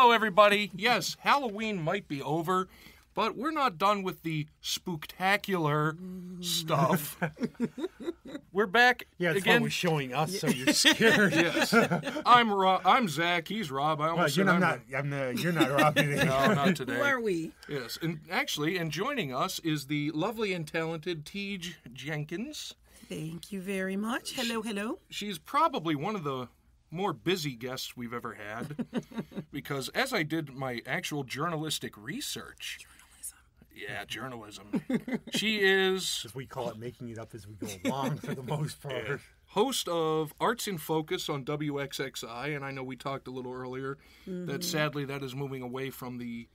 Hello, everybody. Yes, Halloween might be over, but we're not done with the spooktacular stuff. We're back that's again. why we're showing us, so you're scared. Yes. I'm Zach. He's Rob. I almost Well, said you're not Rob today. No, not today. Who are we? Yes, and actually, joining us is the lovely and talented Teej Jenkins. Thank you very much. Hello, hello. She's probably one of the more busy guests we've ever had, because as I did my actual journalistic research... Journalism. She is... As we call it, making it up as we go along for the most part. Host of Arts in Focus on WXXI, and I know we talked a little earlier that sadly that is moving away from the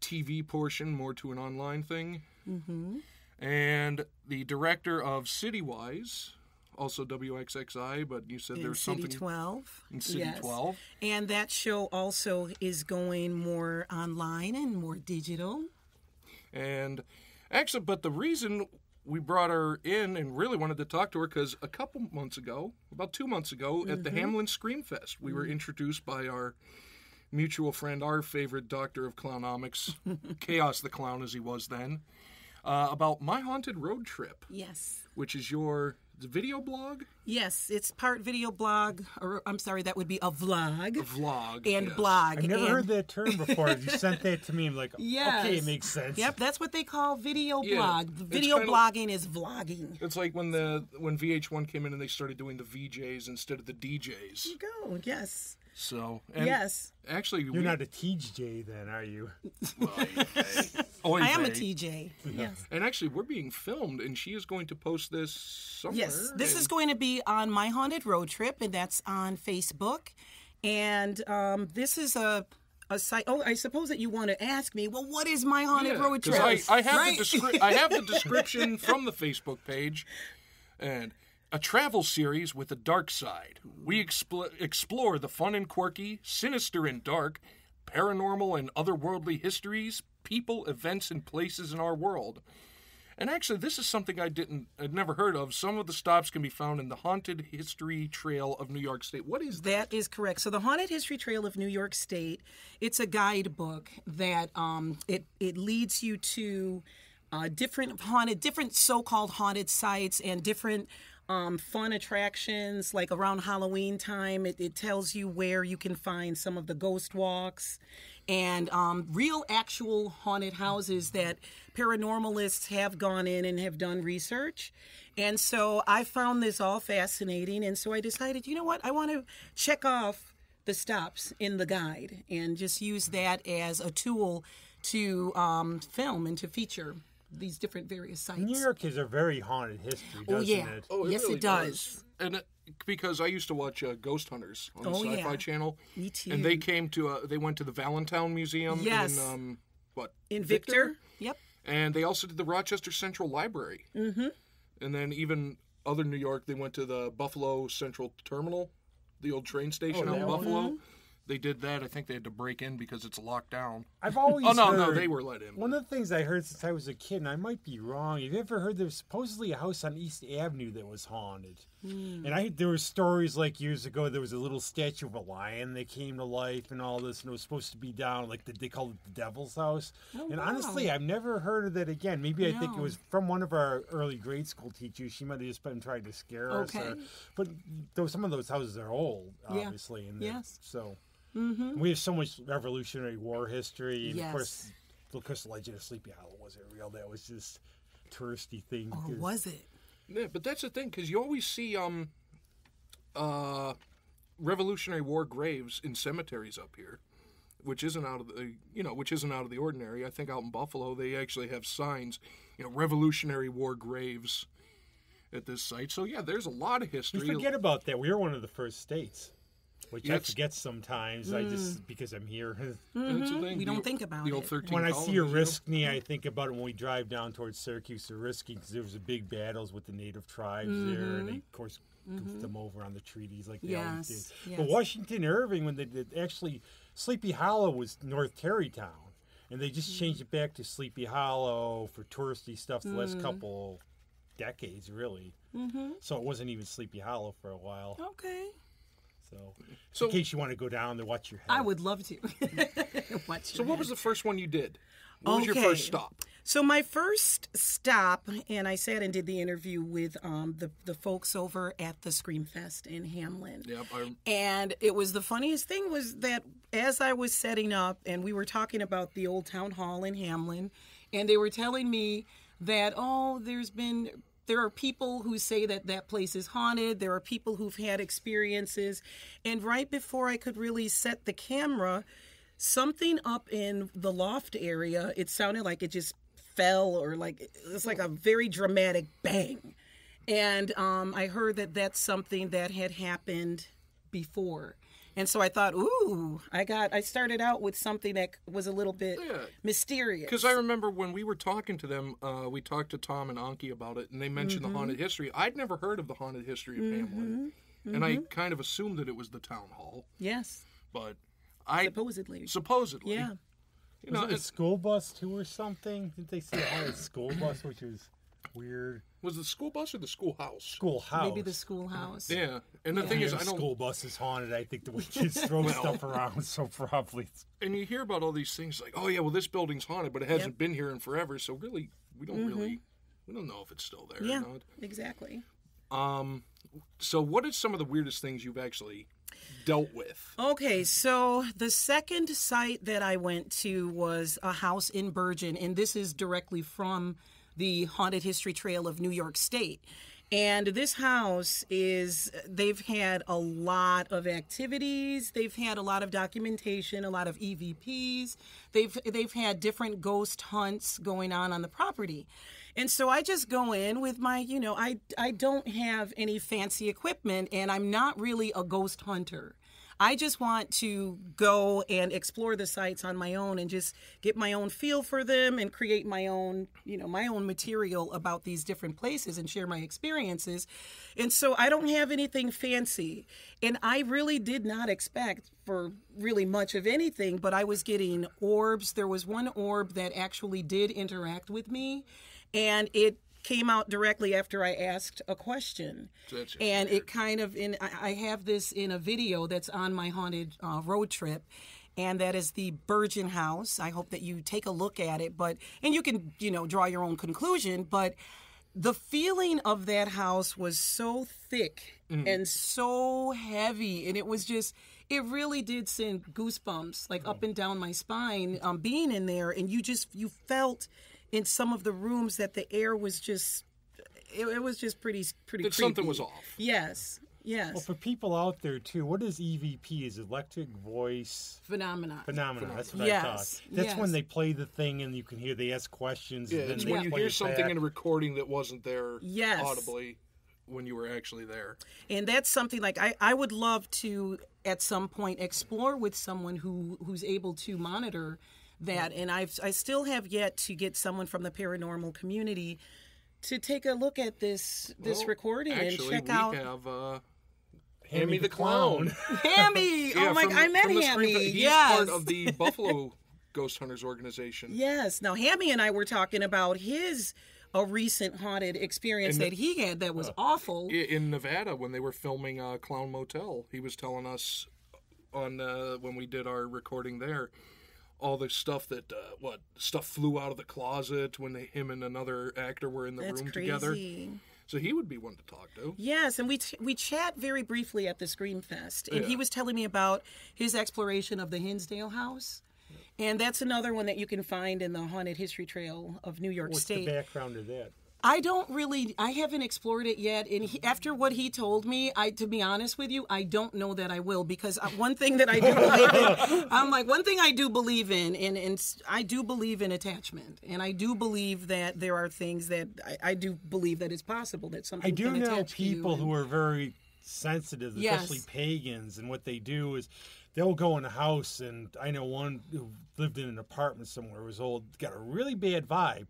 TV portion more to an online thing. Mm-hmm. And the director of Citywise, also WXXI, but you said there's something... City 12. In City 12. And that show also is going more online and more digital. And actually, but the reason we brought her in and really wanted to talk to her, because a couple months ago, about 2 months ago, at the Hamlin Screamfest, we were introduced by our mutual friend, our favorite doctor of clownomics, Chaos the Clown as he was then, about My Haunted Road Trip. Yes. Which is your video blog? Yes, it's part video blog, or I'm sorry, that would be a vlog. A vlog, and yes. blog. I've never heard that term before. You sent that to me. I'm like, yes. Okay, it makes sense. Yep, that's what they call video Yeah, blog. Video blogging is vlogging. It's like when VH1 came in and they started doing the VJs instead of the DJs. There you go, yes. So, and yes. Actually, you're not a TJ then, are you? I am a TJ. Yes. And actually, we're being filmed, and she is going to post this somewhere. Yes, this is going to be on My Haunted Road Trip, and that's on Facebook. And this is a site. Oh, I suppose that you want to ask me, well, what is My Haunted Road Trip? I have I have the description from the Facebook page, and a travel series with a dark side. We explore the fun and quirky, sinister and dark, paranormal and otherworldly histories, people, events, and places in our world. And actually, this is something I'd never heard of. Some of the stops can be found in the Haunted History Trail of New York State. What is that? That is correct. So the Haunted History Trail of New York State, it's a guidebook that it leads you to different so-called haunted sites and different fun attractions. Like around Halloween time, it tells you where you can find some of the ghost walks and real actual haunted houses that paranormalists have gone in and have done research. And so I found this all fascinating, and so I decided, you know what, I want to check off the stops in the guide and just use that as a tool to film and to feature these different various sites. New York has a very haunted history, doesn't it? Oh, yes, really it does. And because I used to watch Ghost Hunters on the Sci-Fi Channel. Me too. And they went to the Valentine Museum in Victor? Yep. And they also did the Rochester Central Library. Mm-hmm. And then even other New York, they went to the Buffalo Central Terminal, the old train station out in Buffalo. Mm-hmm. They did that. I think they had to break in because it's locked down. I've always no, they were let in. One of the things I heard since I was a kid, and I might be wrong, have you ever heard there was supposedly a house on East Avenue that was haunted? And there were stories like years ago, there was a little statue of a lion that came to life and all this, and it was supposed to be down, like they called it the Devil's House. Oh, and honestly, I've never heard of that again. Maybe I think it was from one of our early grade school teachers. She might have just been trying to scare us. But some of those houses are old, obviously. Yes. So... Mm-hmm. We have so much Revolutionary War history, and of course, the legend of Sleepy Hollow wasn't real. That was just a touristy thing. Or was it? Yeah, but that's the thing, because you always see Revolutionary War graves in cemeteries up here, which isn't out of the ordinary. I think out in Buffalo they actually have signs, Revolutionary War graves at this site. So yeah, there's a lot of history. You forget about that. We were one of the first states. Which I forget sometimes. I just because I'm here. Mm-hmm. We don't think about the old it. 13 when I see Oriskany, I think about it when we drive down towards Syracuse, Oriskany, because there was a big battles with the native tribes there, and they, of course, goofed them over on the treaties like they always did. Yes. But Washington Irving, when they did, actually, Sleepy Hollow was North Tarrytown, and they just changed it back to Sleepy Hollow for touristy stuff the last couple decades, really. So it wasn't even Sleepy Hollow for a while. Okay. So in case you want to go down there, watch your head. I would love to. So what was the first one you did? What was your first stop? So my first stop, and I sat and did the interview with the folks over at the Screamfest in Hamlin. Yep. And it was the funniest thing was that as I was setting up, and we were talking about the old town hall in Hamlin, and they were telling me that, there are people who say that that place is haunted. There are people who've had experiences. And right before I could really set the camera, something up in the loft area, it sounded like it just fell, or like it was like a very dramatic bang. And I heard that that's something that had happened before. And so I thought, ooh, I started out with something that was a little bit mysterious. Because I remember when we were talking to them, we talked to Tom and Anki about it, and they mentioned the haunted history. I'd never heard of the haunted history of Hamlin, and I kind of assumed that it was the town hall. Yes. But Supposedly. Yeah. You know, a school bus too or something? Didn't they say a haunted school bus, which is weird? Was it the school bus or the schoolhouse? Schoolhouse. Maybe the schoolhouse. Yeah. And the thing is, I don't... school bus is haunted. I think the way kids throw stuff around so probably. And you hear about all these things like, oh, yeah, well, this building's haunted, but it hasn't been here in forever, so really, we don't know if it's still there or not. Exactly. So what are some of the weirdest things you've actually dealt with? Okay, so the second site that I went to was a house in Bergeon, and this is directly from the Haunted History Trail of New York State. And this house they've had a lot of activities. They've had a lot of documentation, a lot of EVPs. They've had different ghost hunts going on the property. And so I just go in with my, I don't have any fancy equipment, and I'm not really a ghost hunter. I just want to go and explore the sites on my own and just get my own feel for them and create my own, my own material about these different places and share my experiences. And so I don't have anything fancy. And I really did not expect for really much of anything, but I was getting orbs. There was one orb that actually did interact with me, and it came out directly after I asked a question. And it kind of, I have this in a video that's on my haunted road trip, and that is the Bergeon House. I hope that you take a look at it, and you can, draw your own conclusion, but the feeling of that house was so thick and so heavy, and it was just, it really did send goosebumps like up and down my spine being in there, and you felt in some of the rooms that the air was just, it was just pretty creepy. Something was off. Yes. Well, for people out there too, what is EVP? Is electric voice phenomenon? That's what I thought. That's when they play the thing and you can hear they ask questions. Yeah, and then it's they when you play hear it something back. in a recording that wasn't there audibly when you were actually there. And that's something like I would love to at some point explore with someone who's able to monitor that, and I still have yet to get someone from the paranormal community to take a look at this recording and check out. We have Hammy the Clown. Hammy! Oh my God, I met Hammy. He's part of the Buffalo Ghost Hunters organization. Yes. Now, Hammy and I were talking about a recent haunted experience that he had that was awful. In Nevada, when they were filming Clown Motel, he was telling us on when we did our recording there, all the stuff that stuff flew out of the closet when him and another actor were in the room together. So he would be one to talk to. Yes, and we chat very briefly at the Screamfest, and he was telling me about his exploration of the Hinsdale House. And that's another one that you can find in the Haunted History Trail of New York State. What's the background of that? I haven't explored it yet. And after what he told me, to be honest with you, I don't know that I will, because one thing that I do believe in, one thing I do believe in, and I do believe in attachment. And I do believe that there are things that I do believe that it's possible that something can attach to you. I do know people who are very sensitive, especially pagans, and what they do is they'll go in a house, and I know one who lived in an apartment somewhere, was old, got a really bad vibe.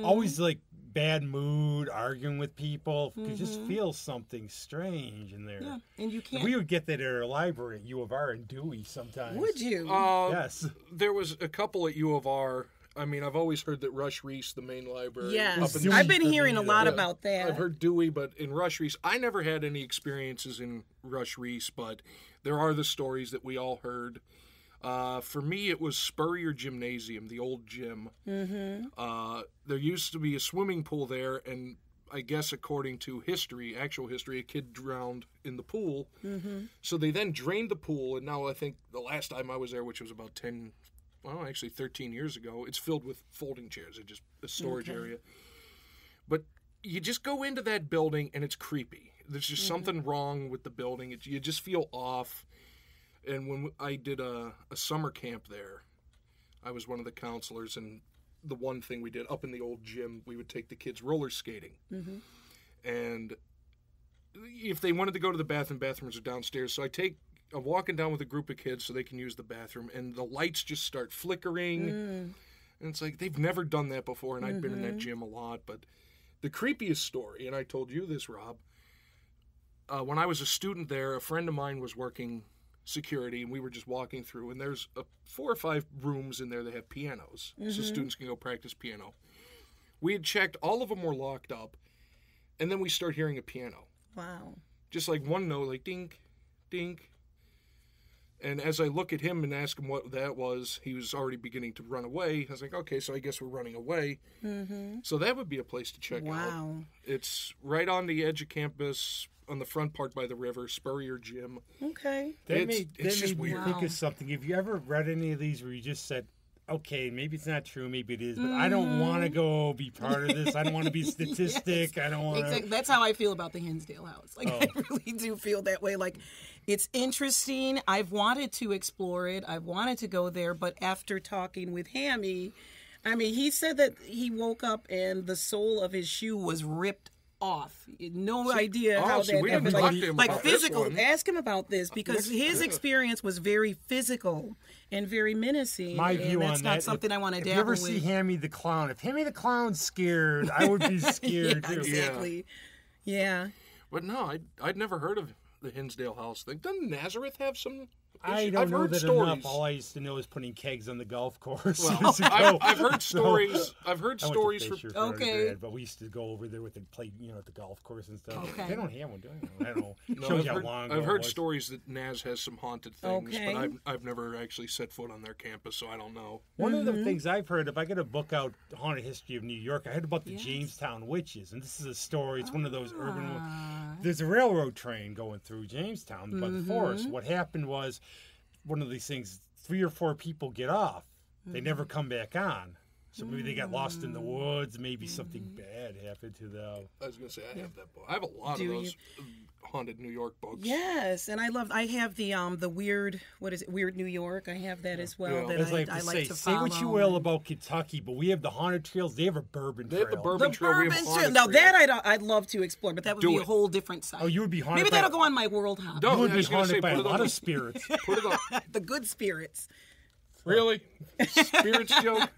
Always like bad mood, arguing with people. You just feel something strange in there. Yeah, and you can't. We would get that at our library at U of R in Dewey sometimes. Would you? Yes. There was a couple at U of R. I mean, I've always heard that Rush Reese, the main library. Yes, Dewey I've been for hearing me, a lot though. about that. I've heard Dewey, but in Rush Reese, I never had any experiences in Rush Reese, but there are the stories that we all heard. For me, it was Spurrier Gymnasium, the old gym. Mm-hmm. There used to be a swimming pool there, and I guess according to history, actual history, a kid drowned in the pool. Mm-hmm. So they then drained the pool, and now I think the last time I was there, which was about 13 years ago, it's filled with folding chairs. It's just a storage area. But you just go into that building, and it's creepy. There's just something wrong with the building. You just feel off. And when I did a summer camp there, I was one of the counselors, and the one thing we did up in the old gym, we would take the kids roller skating. Mm-hmm. And if they wanted to go to the bathroom, bathrooms are downstairs. So I'm walking down with a group of kids so they can use the bathroom, and the lights just start flickering. And it's like, they've never done that before, and I've been in that gym a lot. But the creepiest story, and I told you this, Rob, when I was a student there, a friend of mine was working security, and we were just walking through, and there's 4 or 5 rooms in there that have pianos, so students can go practice piano. We had checked, all of them were locked up, and then we start hearing a piano. Wow. Just like one note, like dink, dink. And as I look at him and ask him what that was, he was already beginning to run away. I was like, okay, so I guess we're running away. Mm-hmm. So that would be a place to check out. Wow. It's right on the edge of campus, on the front part by the river, Spurrier Gym. Okay. That It's just made me weird. think of something. Have you ever read any of these where you just said, okay, maybe it's not true, maybe it is, but I don't want to go be part of this. I don't want to be a statistic. Yes. I don't want to. Exactly. That's how I feel about the Hinsdale House. Like, I really do feel that way. Like, it's interesting. I've wanted to explore it. I've wanted to go there, but after talking with Hammy, I mean, he said that he woke up and the sole of his shoe was ripped off. No idea how so that we didn't happened. talk to him Like about this physical. one. Ask him about this because his experience was very physical and very menacing. My view and that's on not that, something I want to if dabble you ever with. see Hammy the Clown, if Hammy the Clown's scared, I would be scared Yeah, too. exactly. Yeah. But no, I'd never heard of the Hinsdale House thing. Doesn't Nazareth have some? I don't I've know heard that stories. enough. All I used to know is putting kegs on the golf course. Well, years ago. I've heard stories. I've heard I went to stories Fisher from. for Okay. undergrad, but we used to go over there with and play, at the golf course and stuff. Okay. They don't have one, do they? I don't know. No, Shows I've how heard, long ago I've it heard was. stories that Naz has some haunted things, Okay. but I've never actually set foot on their campus, so I don't know. One of the things I've heard, if I get a book out, Haunted History of New York, I heard about the Jamestown witches, and this is a story. It's one of those urban ones. There's a railroad train going through Jamestown by the forest. What happened was, one of these things, 3 or 4 people get off. They never come back on. So maybe they got lost in the woods. Maybe something bad happened to them. I was going to say, I have that book. I have a lot Do of you? those haunted New York books. Yes, and I have the weird, what is it, Weird New York. I have that as well. Yeah. That As I like to say follow. what you will about Kentucky, but we have the haunted trails. They have a bourbon They trail. have the Bourbon The Trail. We have Bourbon haunted Trail. Now trail. that I'd love to explore, but that would Do be it. a whole different side. Oh, you would be haunted Maybe by that'll go on my world hop. No, You would I be was gonna say, haunted by a put it lot on- of spirits. Put it on. The good spirits. Really? Spirits joke?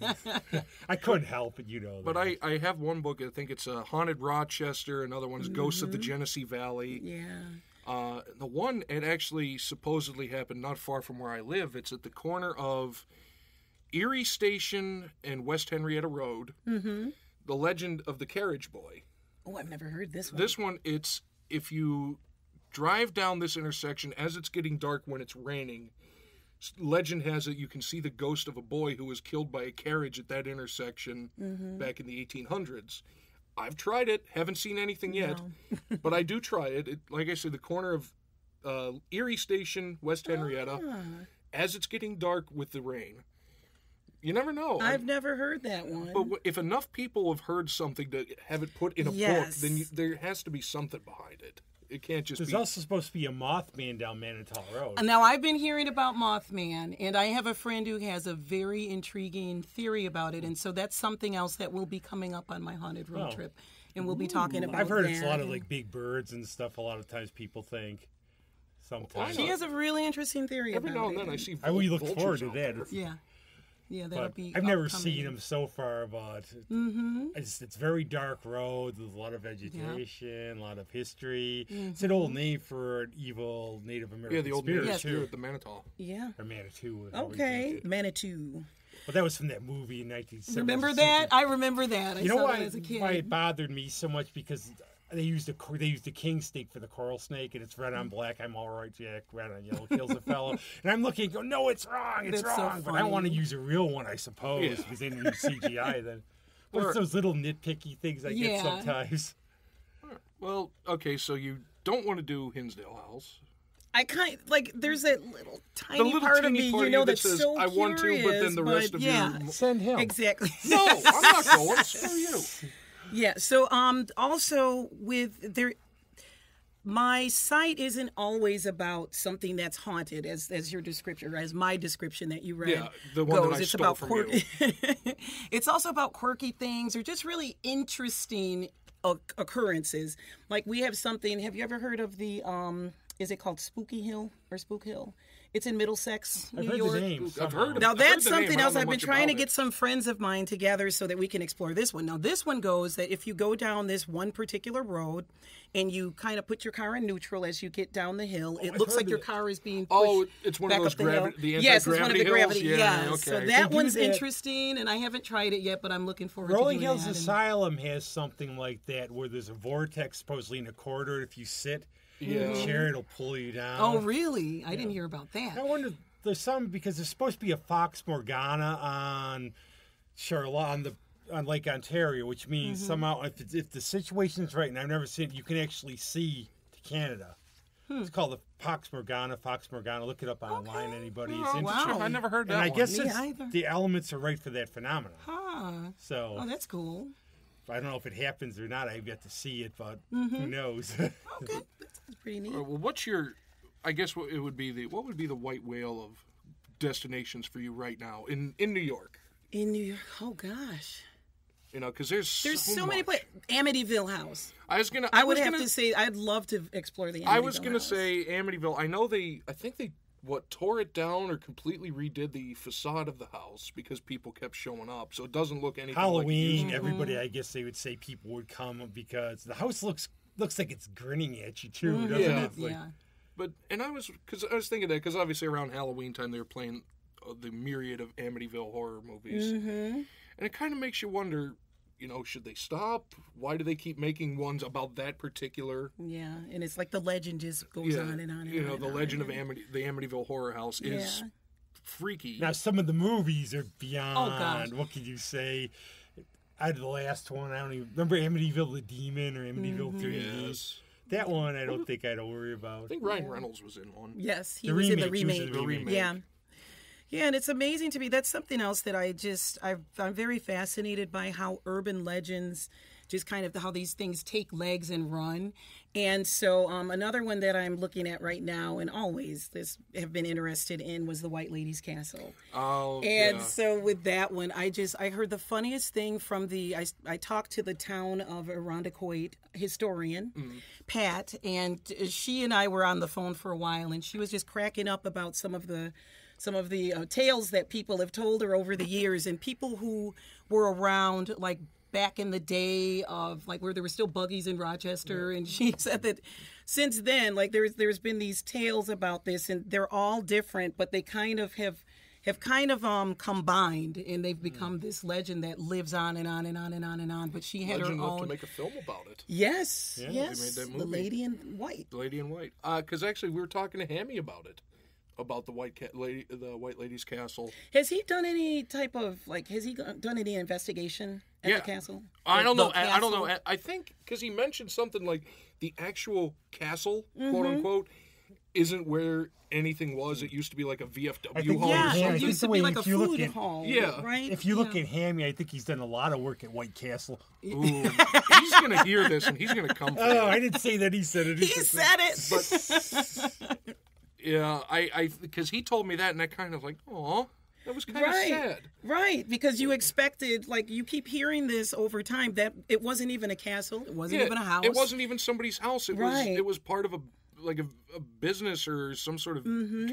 I couldn't help it, But I have one book, I think it's Haunted Rochester. Another one is Ghosts of the Genesee Valley. Yeah. The one, it actually supposedly happened not far from where I live. It's at the corner of Erie Station and West Henrietta Road. Mm-hmm. The Legend of the Carriage Boy. Oh, I've never heard this one. This one, it's if you drive down this intersection as it's getting dark when it's raining, legend has it you can see the ghost of a boy who was killed by a carriage at that intersection back in the 1800s. I've tried it, haven't seen anything yet, but I do try it. Like I said, the corner of Erie Station, West Henrietta, as it's getting dark with the rain. You never know. I've never heard that one. But if enough people have heard something to have it put in a book, then there has to be something behind it. It can't just There's be... also supposed to be a Mothman down Manitou Road. Now, I've been hearing about Mothman, and I have a friend who has a very intriguing theory about it, and so that's something else that will be coming up on my haunted road trip, and we'll be talking about I've heard that. it's a lot of big birds and stuff. A lot of times people think. Sometimes. She has a really interesting theory Every about now and it. then I see We look vultures forward to out that. there. Yeah. Yeah, that'll But be. I've never upcoming. seen them so far, but it's very dark road. There's a lot of vegetation, a lot of history. It's an old name for an evil Native American Yeah, the old spirit, Native too. spirit, the Manitou. Yeah. Or Manitou. Okay, Manitou. But that was from that movie in 1970. Remember that? I remember that. I You know saw why, that as a kid. why it bothered me so much? Because they used the king snake for the coral snake, and it's red on black. I'm all right, Jack. Red on yellow kills a fellow. And I'm looking, go, no, it's wrong. It's That's so wrong. But I want to funny. use a real one, I suppose, because they didn't use CGI then. But it's those little nitpicky things I get sometimes. Well, okay, so you don't want to do Hinsdale House. I like. There's that little tiny little part of teeny me, part you of know, you that that's says, so I want to, but then the rest of you- Send him. Exactly. No, I'm not going. Screw you. Yeah. So, also with there, my site isn't always about something that's haunted, as your description, or as my description that you read. Yeah, the one goes. that I It's stole about from quirky. It's also about quirky things or just really interesting occurrences. Like we have something. Have you ever heard of the? Is it called Spooky Hill or Spook Hill? It's in Middlesex, I've New heard York. the name. I've somehow. heard of Now I've heard that's the name. something I don't else know I've been much trying to about get it. some friends of mine together so that we can explore this one. Now this one goes that if you go down this one particular road and you kind of put your car in neutral as you get down the hill, it looks heard like your that. car is being pushed Oh, it's one of back those up the hill. the Yes, it's one of anti-gravity the hills? gravity. Yeah, yes. So okay. that do one's that. interesting, and I haven't tried it yet, but I'm looking forward Rolling to doing Hills that. Asylum has something like that where there's a vortex supposedly in a corridor. If you sit in Yeah. a chair, it'll pull you down. Oh, really? I didn't hear about I that. wonder, there's some, because there's supposed to be a Fox Morgana on Charlotte, on Lake Ontario, which means somehow if the situation's right, and I've never seen it, you can actually see to Canada. It's called the Fox Morgana. Look it up online, anybody. It's interesting. wow. I never heard that And I one. guess Me it's, either. the elements are right for that phenomenon. Huh. So Oh, that's cool. I don't know if it happens or not. I've yet to see it, but who knows? Okay, that's pretty neat. Well, what's your? I guess what would be the white whale of destinations for you right now in New York? In New York, oh gosh. You know, because there's So many much. places. Amityville House. I was gonna. I would have to say I'd love to explore the Amityville I was gonna House. say Amityville. I think they tore it down or completely redid the facade of the house because people kept showing up, so it doesn't look anything Halloween, like it used to. everybody, I guess they would say people would come because the house looks like it's grinning at you too, doesn't Yeah. it? Like, Yeah. But I was thinking that because obviously around Halloween time they were playing the myriad of Amityville horror movies, and it kind of makes you wonder. You know, should they stop? Why do they keep making ones about that particular? Yeah, and it's like the legend just goes on and on and you on. know, and the on legend and of the Amityville Horror House is freaky. Now some of the movies are beyond. Oh, gosh. What could you say? Out of the last one, I don't even remember Amityville the Demon or Amityville 3D. Yes. That one I don't think I'd worry about. I think Ryan Reynolds was in one. Yes, he The was in the remake, he was in remake. the remake. Yeah. Yeah, and it's amazing to me. That's something else that I'm very fascinated by how urban legends, just kind of how these things take legs and run. And so another one that I'm looking at right now and always have been interested in was the White Lady's Castle. Oh, And yeah. so with that one, I heard the funniest thing from I talked to the town of Irondequoit historian, Pat, and she and I were on the phone for a while, and she was just cracking up about some of the tales that people have told her over the years, and people who were around like back in the day of like where there were still buggies in Rochester, and she said that since then, like there's been these tales about this, and they're all different, but they kind of have combined, and they've become this legend that lives on and on and on and on and on. But she had Legend her enough to own. make a film about it. Yes, Yeah, they yes, made that the movie. Lady in White. The Lady in White. Because actually we were talking to Hammy about it, about the the White Lady's Castle. Has he done any type of has he done any investigation at the castle? I don't know. The I don't know. castle? I think because he mentioned something like the actual castle, Mm-hmm. quote unquote, isn't where anything was. It used to be like a VFW think- home. Yeah, or I it something. think used the to way be like a if you look food at- hall. Yeah. right. If you look Yeah. at Hammy, I think he's done a lot of work at White Castle. Ooh, he's gonna hear this and he's gonna come. For Oh, you. I didn't say that. He said it. he said it. Yeah, I because he told me that and I kind of like, oh, that was kind of sad. Right, because you expected, you keep hearing this over time, that it wasn't even a castle, it wasn't even a house. It wasn't even somebody's house. Right. It was part of a business or some sort of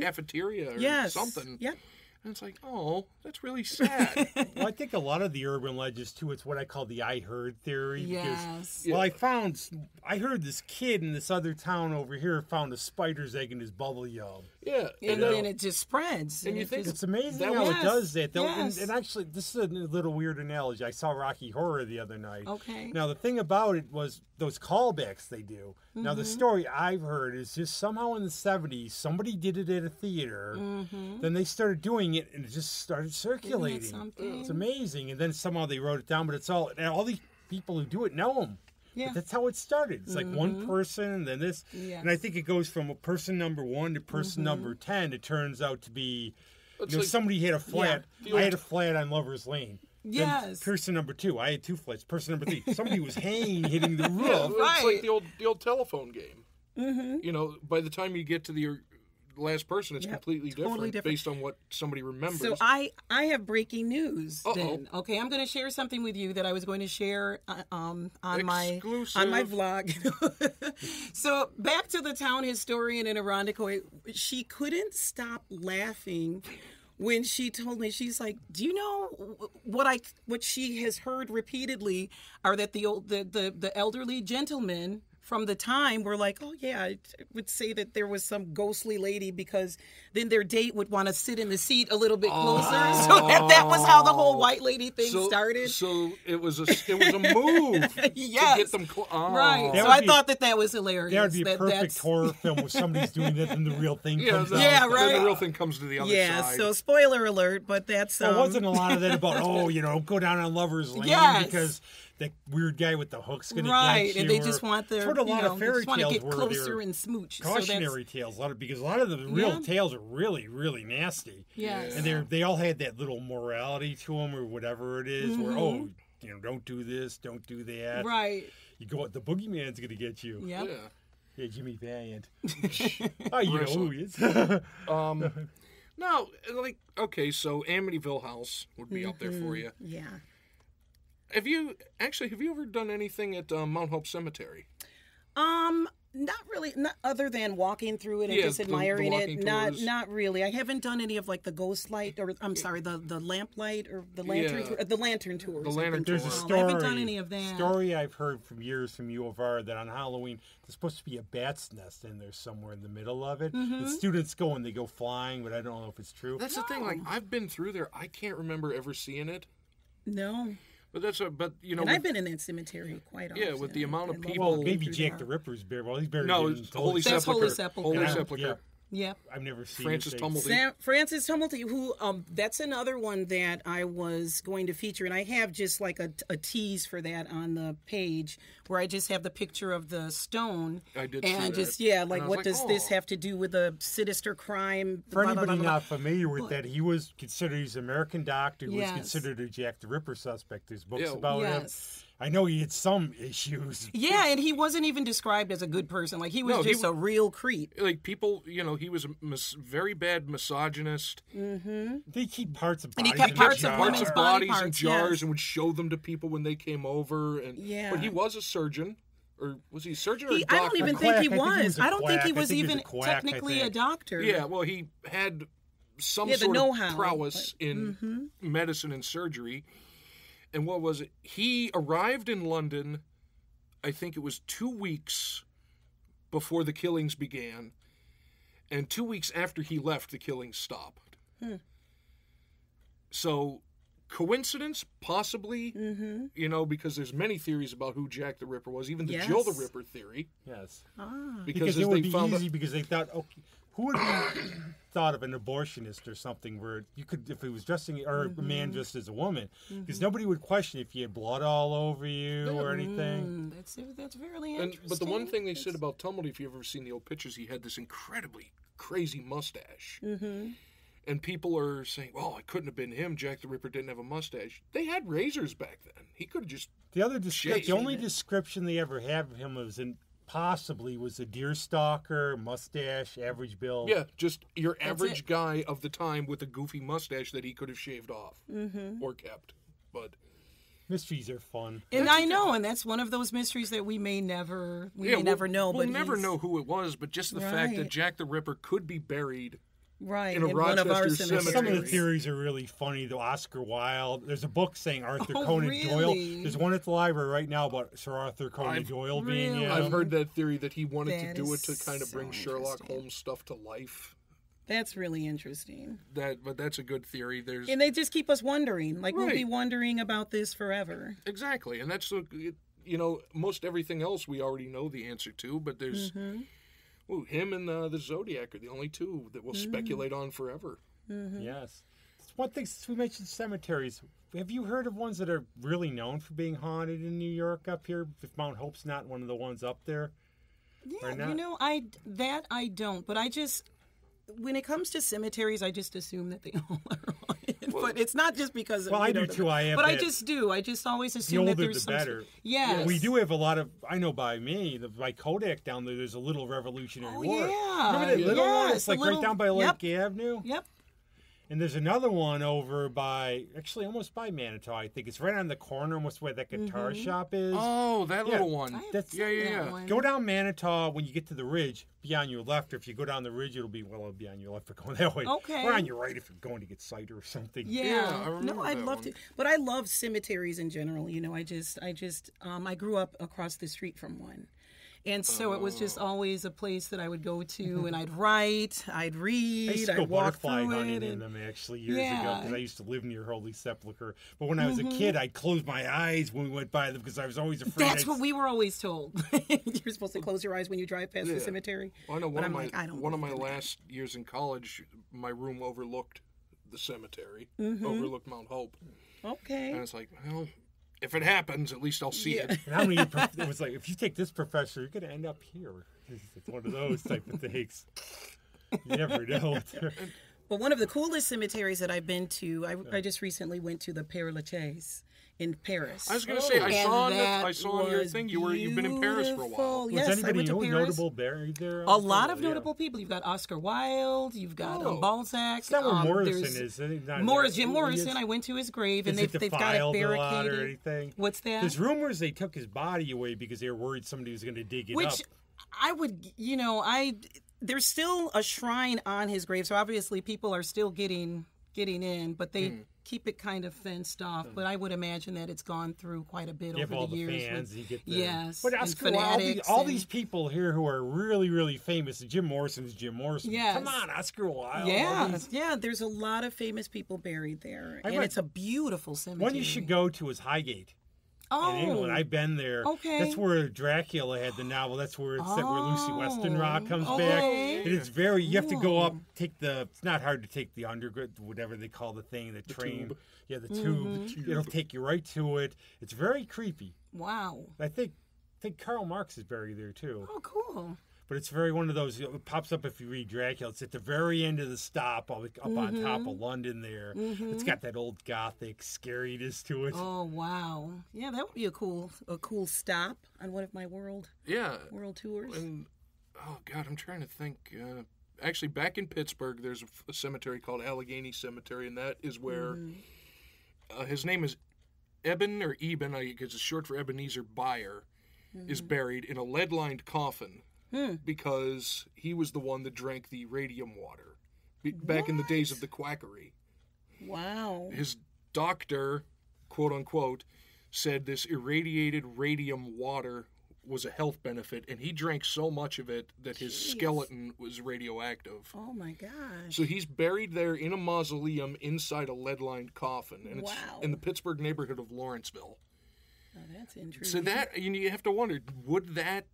cafeteria or Yes. something. Yep. And it's like, oh, that's really sad. Well, I think a lot of the urban legends, too, it's what I call the I heard theory. Yes. Because, well, I heard this kid in this other town over here found a spider's egg in his bubble yum. Yeah. And then it just spreads. And you think it's amazing how it does that. Though. And actually, this is a little weird analogy. I saw Rocky Horror the other night. Okay. Now, the thing about it was those callbacks they do. Mm-hmm. Now, the story I've heard is just somehow in the 70s, somebody did it at a theater. Mm-hmm. Then they started doing it, and it just started circulating. It's amazing. And then somehow they wrote it down, but and all these people who do it know them. Yeah. But that's how it started. It's like one person, and then this. Yes. And I think it goes from a person number 1 to person number 10. It turns out to be, somebody had a flat. I had a flat on Lover's Lane. Yes. Then person number 2, I had 2 flats. Person number 3, somebody was hitting the roof. Yeah, it's like the old telephone game. Mm-hmm. By the time you get to the last person, it's completely different based on what somebody remembers. So I have breaking news. Then. Okay, I'm going to share something with you that I was going to share on my vlog. So back to the town historian in Irondequoit, she couldn't stop laughing when she told me, she's like, do you know what she has heard repeatedly are that the elderly gentlemen from the time were like, oh yeah, I would say that there was some ghostly lady because then their date would want to sit in the seat a little bit closer. So that was how the whole white lady thing started. So it was a move to get them right. So I thought that was hilarious. That would be a perfect horror film where somebody's doing that and the real thing comes out. Yeah, right. Then the real thing comes to the other side. Yeah, so spoiler alert, but that's... There wasn't a lot of that about, don't go down on Lover's Lane because... that weird guy with the hook's going to get you. And they just want their, a lot of fairy tales get closer and smooch. Cautionary tales, because a lot of the real tales are really, really nasty. Yes. And they all had that little morality to them or whatever it is, where, don't do this, don't do that. Right. You go, the boogeyman's going to get you. Yep. Yeah. Yeah, Jimmy Valiant. Oh, you know who he is. No, so Amityville House would be up there for you. Yeah. Have you ever done anything at Mount Hope Cemetery? Not really. Not other than walking through it and just admiring it. Not really. I haven't done any of like the ghost light or the lamp light or the lantern the lantern tours. The lantern tours. There's a story. I haven't done any of that. Story I've heard from years from U of R that on Halloween there's supposed to be a bat's nest in there somewhere in the middle of it. The students go and they go flying, but I don't know if it's true. That's the thing. Like I've been through there. I can't remember ever seeing it. No. And I've been in that cemetery quite often. Yeah, with the amount of people. Well, maybe Jack the Ripper's buried. Well, he's buried. No, it's Holy Sepulchre. Holy Sepulchre. Holy Sepulchre. Yep. I've never seen Francis Tumblety. Francis Tumblety, who that's another one that I was going to feature, and I have just like a tease for that on the page where I just have the picture of the stone. I did and see that. what does this have to do with a sinister crime? For anybody not familiar with that, he's an American doctor who was considered a Jack the Ripper suspect. There's books about him. I know he had some issues. Yeah, and he wasn't even described as a good person. Like, he was a real creep. Like, people, he was a very bad misogynist. Mm-hmm. They keep parts of bodies in jars. Parts of bodies in jars and would show them to people when they came over. But he was a surgeon. Or was he a surgeon or a doctor? I don't even think he was. I don't think he was even technically a doctor. Yeah, well, he had some sort of prowess in medicine and surgery. And what was it? He arrived in London, I think it was 2 weeks before the killings began. And 2 weeks after he left, the killings stopped. So, coincidence? Possibly. Because there's many theories about who Jack the Ripper was. Even the Jill the Ripper theory. Yes. Because it would be easy because they thought, who would have thought of an abortionist or something where you could, if he was dressing, or a man dressed as a woman, because nobody would question if you had blood all over you or anything. That's very interesting. But the one thing they said about Tumblety, if you've ever seen the old pictures, he had this incredibly crazy mustache. And people are saying, well, it couldn't have been him. Jack the Ripper didn't have a mustache. They had razors back then. He could have just the only description they ever have of him was a deer stalker, mustache, average build. Yeah, just your average guy of the time with a goofy mustache that he could have shaved off or kept. But mysteries are fun. And I know, and that's one of those mysteries that we may never know. We'll never know who it was, but just the fact that Jack the Ripper could be buried Right, in a in one of our Rochester cemeteries. Some of the cemetery. theories are really funny, though. Oscar Wilde. There's a book saying Arthur Oh, Conan really? Doyle. There's one at the library right now about Sir Arthur Conan Doyle being really? in. I've heard that theory that he wanted to That do it is to kind of bring so Sherlock interesting. Holmes stuff to life. That's really interesting. But that's a good theory. There's And they just keep us wondering. Like, we'll be Right. wondering about this forever. exactly, and that's most everything else we already know the answer to. But there's him and the Zodiac are the only two that we'll speculate on forever. Yes. One thing, since we mentioned cemeteries, have you heard of ones that are really known for being haunted in New York up here? If Mount Hope's not one of the ones up there? Yeah, Or not? you know, I don't. But I just, when it comes to cemeteries, I just assume that they all are haunted. But it's not just because of, Well, I do too. I have But I that- just do. I just always The assume that older, there's the some. better. Yes. We do have a lot of, I know by me, by Kodak down there, there's a little Revolutionary Oh, War. yeah. Remember that little one? Yes, It's the like little- right down by Lake yep. Avenue? Yep. And there's another one over by, actually almost by Manitou, I think. It's right on the corner, almost where that guitar shop is. Oh, that little one. I have That's- seen yeah. that one. Go down Manitou when you get to the ridge, be on your left. Or if you go down the ridge, it'll be on your left for going that way. Okay. Or on your right if you're going to get cider or something. Yeah, I remember no, I'd that love one. to, but I love cemeteries in general. You know, I grew up across the street from one, and so it was just always a place that I would go to, and I'd write, I'd I read, used to go I'd walk butterfly through hunting it. in And, them actually years ago Yeah. because I used to live near Holy Sepulchre. But when I was a kid, I'd close my eyes when we went by them because I was always afraid. that's what we were always told. You're supposed to close your eyes when you drive past the cemetery. Well, I know But I'm like, I don't one of my believe in that. last years in college, my room overlooked the cemetery, overlooked Mount Hope, and Okay. it's like, well, if it happens, at least I'll see it. And how many? It was like, if you take this professor, you're going to end up here. It's one of those type of things. You never know. But one of the coolest cemeteries that I've been to, I just recently went to the Père Lachaise in Paris. I was going to say, I saw on your was thing you've been in Paris for a while. beautiful. Yes, Was I anybody went to Paris. notable buried there? A lot of Yeah. notable people. You've got Oscar Wilde. You've got Oh. Balzac. It's not where Morrison there's is. Is it? Not Jim Morrison. I went to his grave, and Is it they've got it defiled a lot barricaded. or anything? What's that? There's rumors they took his body away because they were worried somebody was going to dig it Which up. I would, there's still a shrine on his grave, so obviously people are still getting in, but they keep it kind of fenced off. But I would imagine that it's gone through quite a bit You have over all the the years. fans. You get the, yes, But and Oscar Wilde, fanatics all and- these people here who are really, really famous. Jim Morrison's Jim Morrison. Yes. Come on, Oscar Wilde. all Yeah, these- yeah. There's a lot of famous people buried there, and went- it's a beautiful cemetery. One you should go to is Highgate. Oh, In England, I've been there. Okay. That's where Dracula had the novel. That's where it's set where Lucy Westenra comes okay. back. And it's very. You have to go up, take the. It's not hard to take the underground, whatever they call the thing, the train. tube. Yeah, the tube. It'll take you right to it. It's very creepy. wow. I think Karl Marx is buried there too. Oh, cool. But it's very one of those. It pops up if you read Dracula. It's at the very end of the stop, up on top of London. There, it's got that old Gothic scariness to it. Oh, wow. Yeah, that would be a cool stop on one of my world Yeah. tours. And, oh, God, I'm trying to think. Actually, back in Pittsburgh, there's a cemetery called Allegheny Cemetery, and that is where his name is Eben, because it's short for Ebenezer Byer, is buried in a lead-lined coffin because he was the one that drank the radium water back in the days of the quackery. Wow. His doctor, quote-unquote, said this irradiated radium water was a health benefit, and he drank so much of it that his skeleton was radioactive. Oh, my gosh. So he's buried there in a mausoleum inside a lead-lined coffin, and it's Wow. in the Pittsburgh neighborhood of Lawrenceville. Oh, that's interesting. So that, you have to wonder, would that,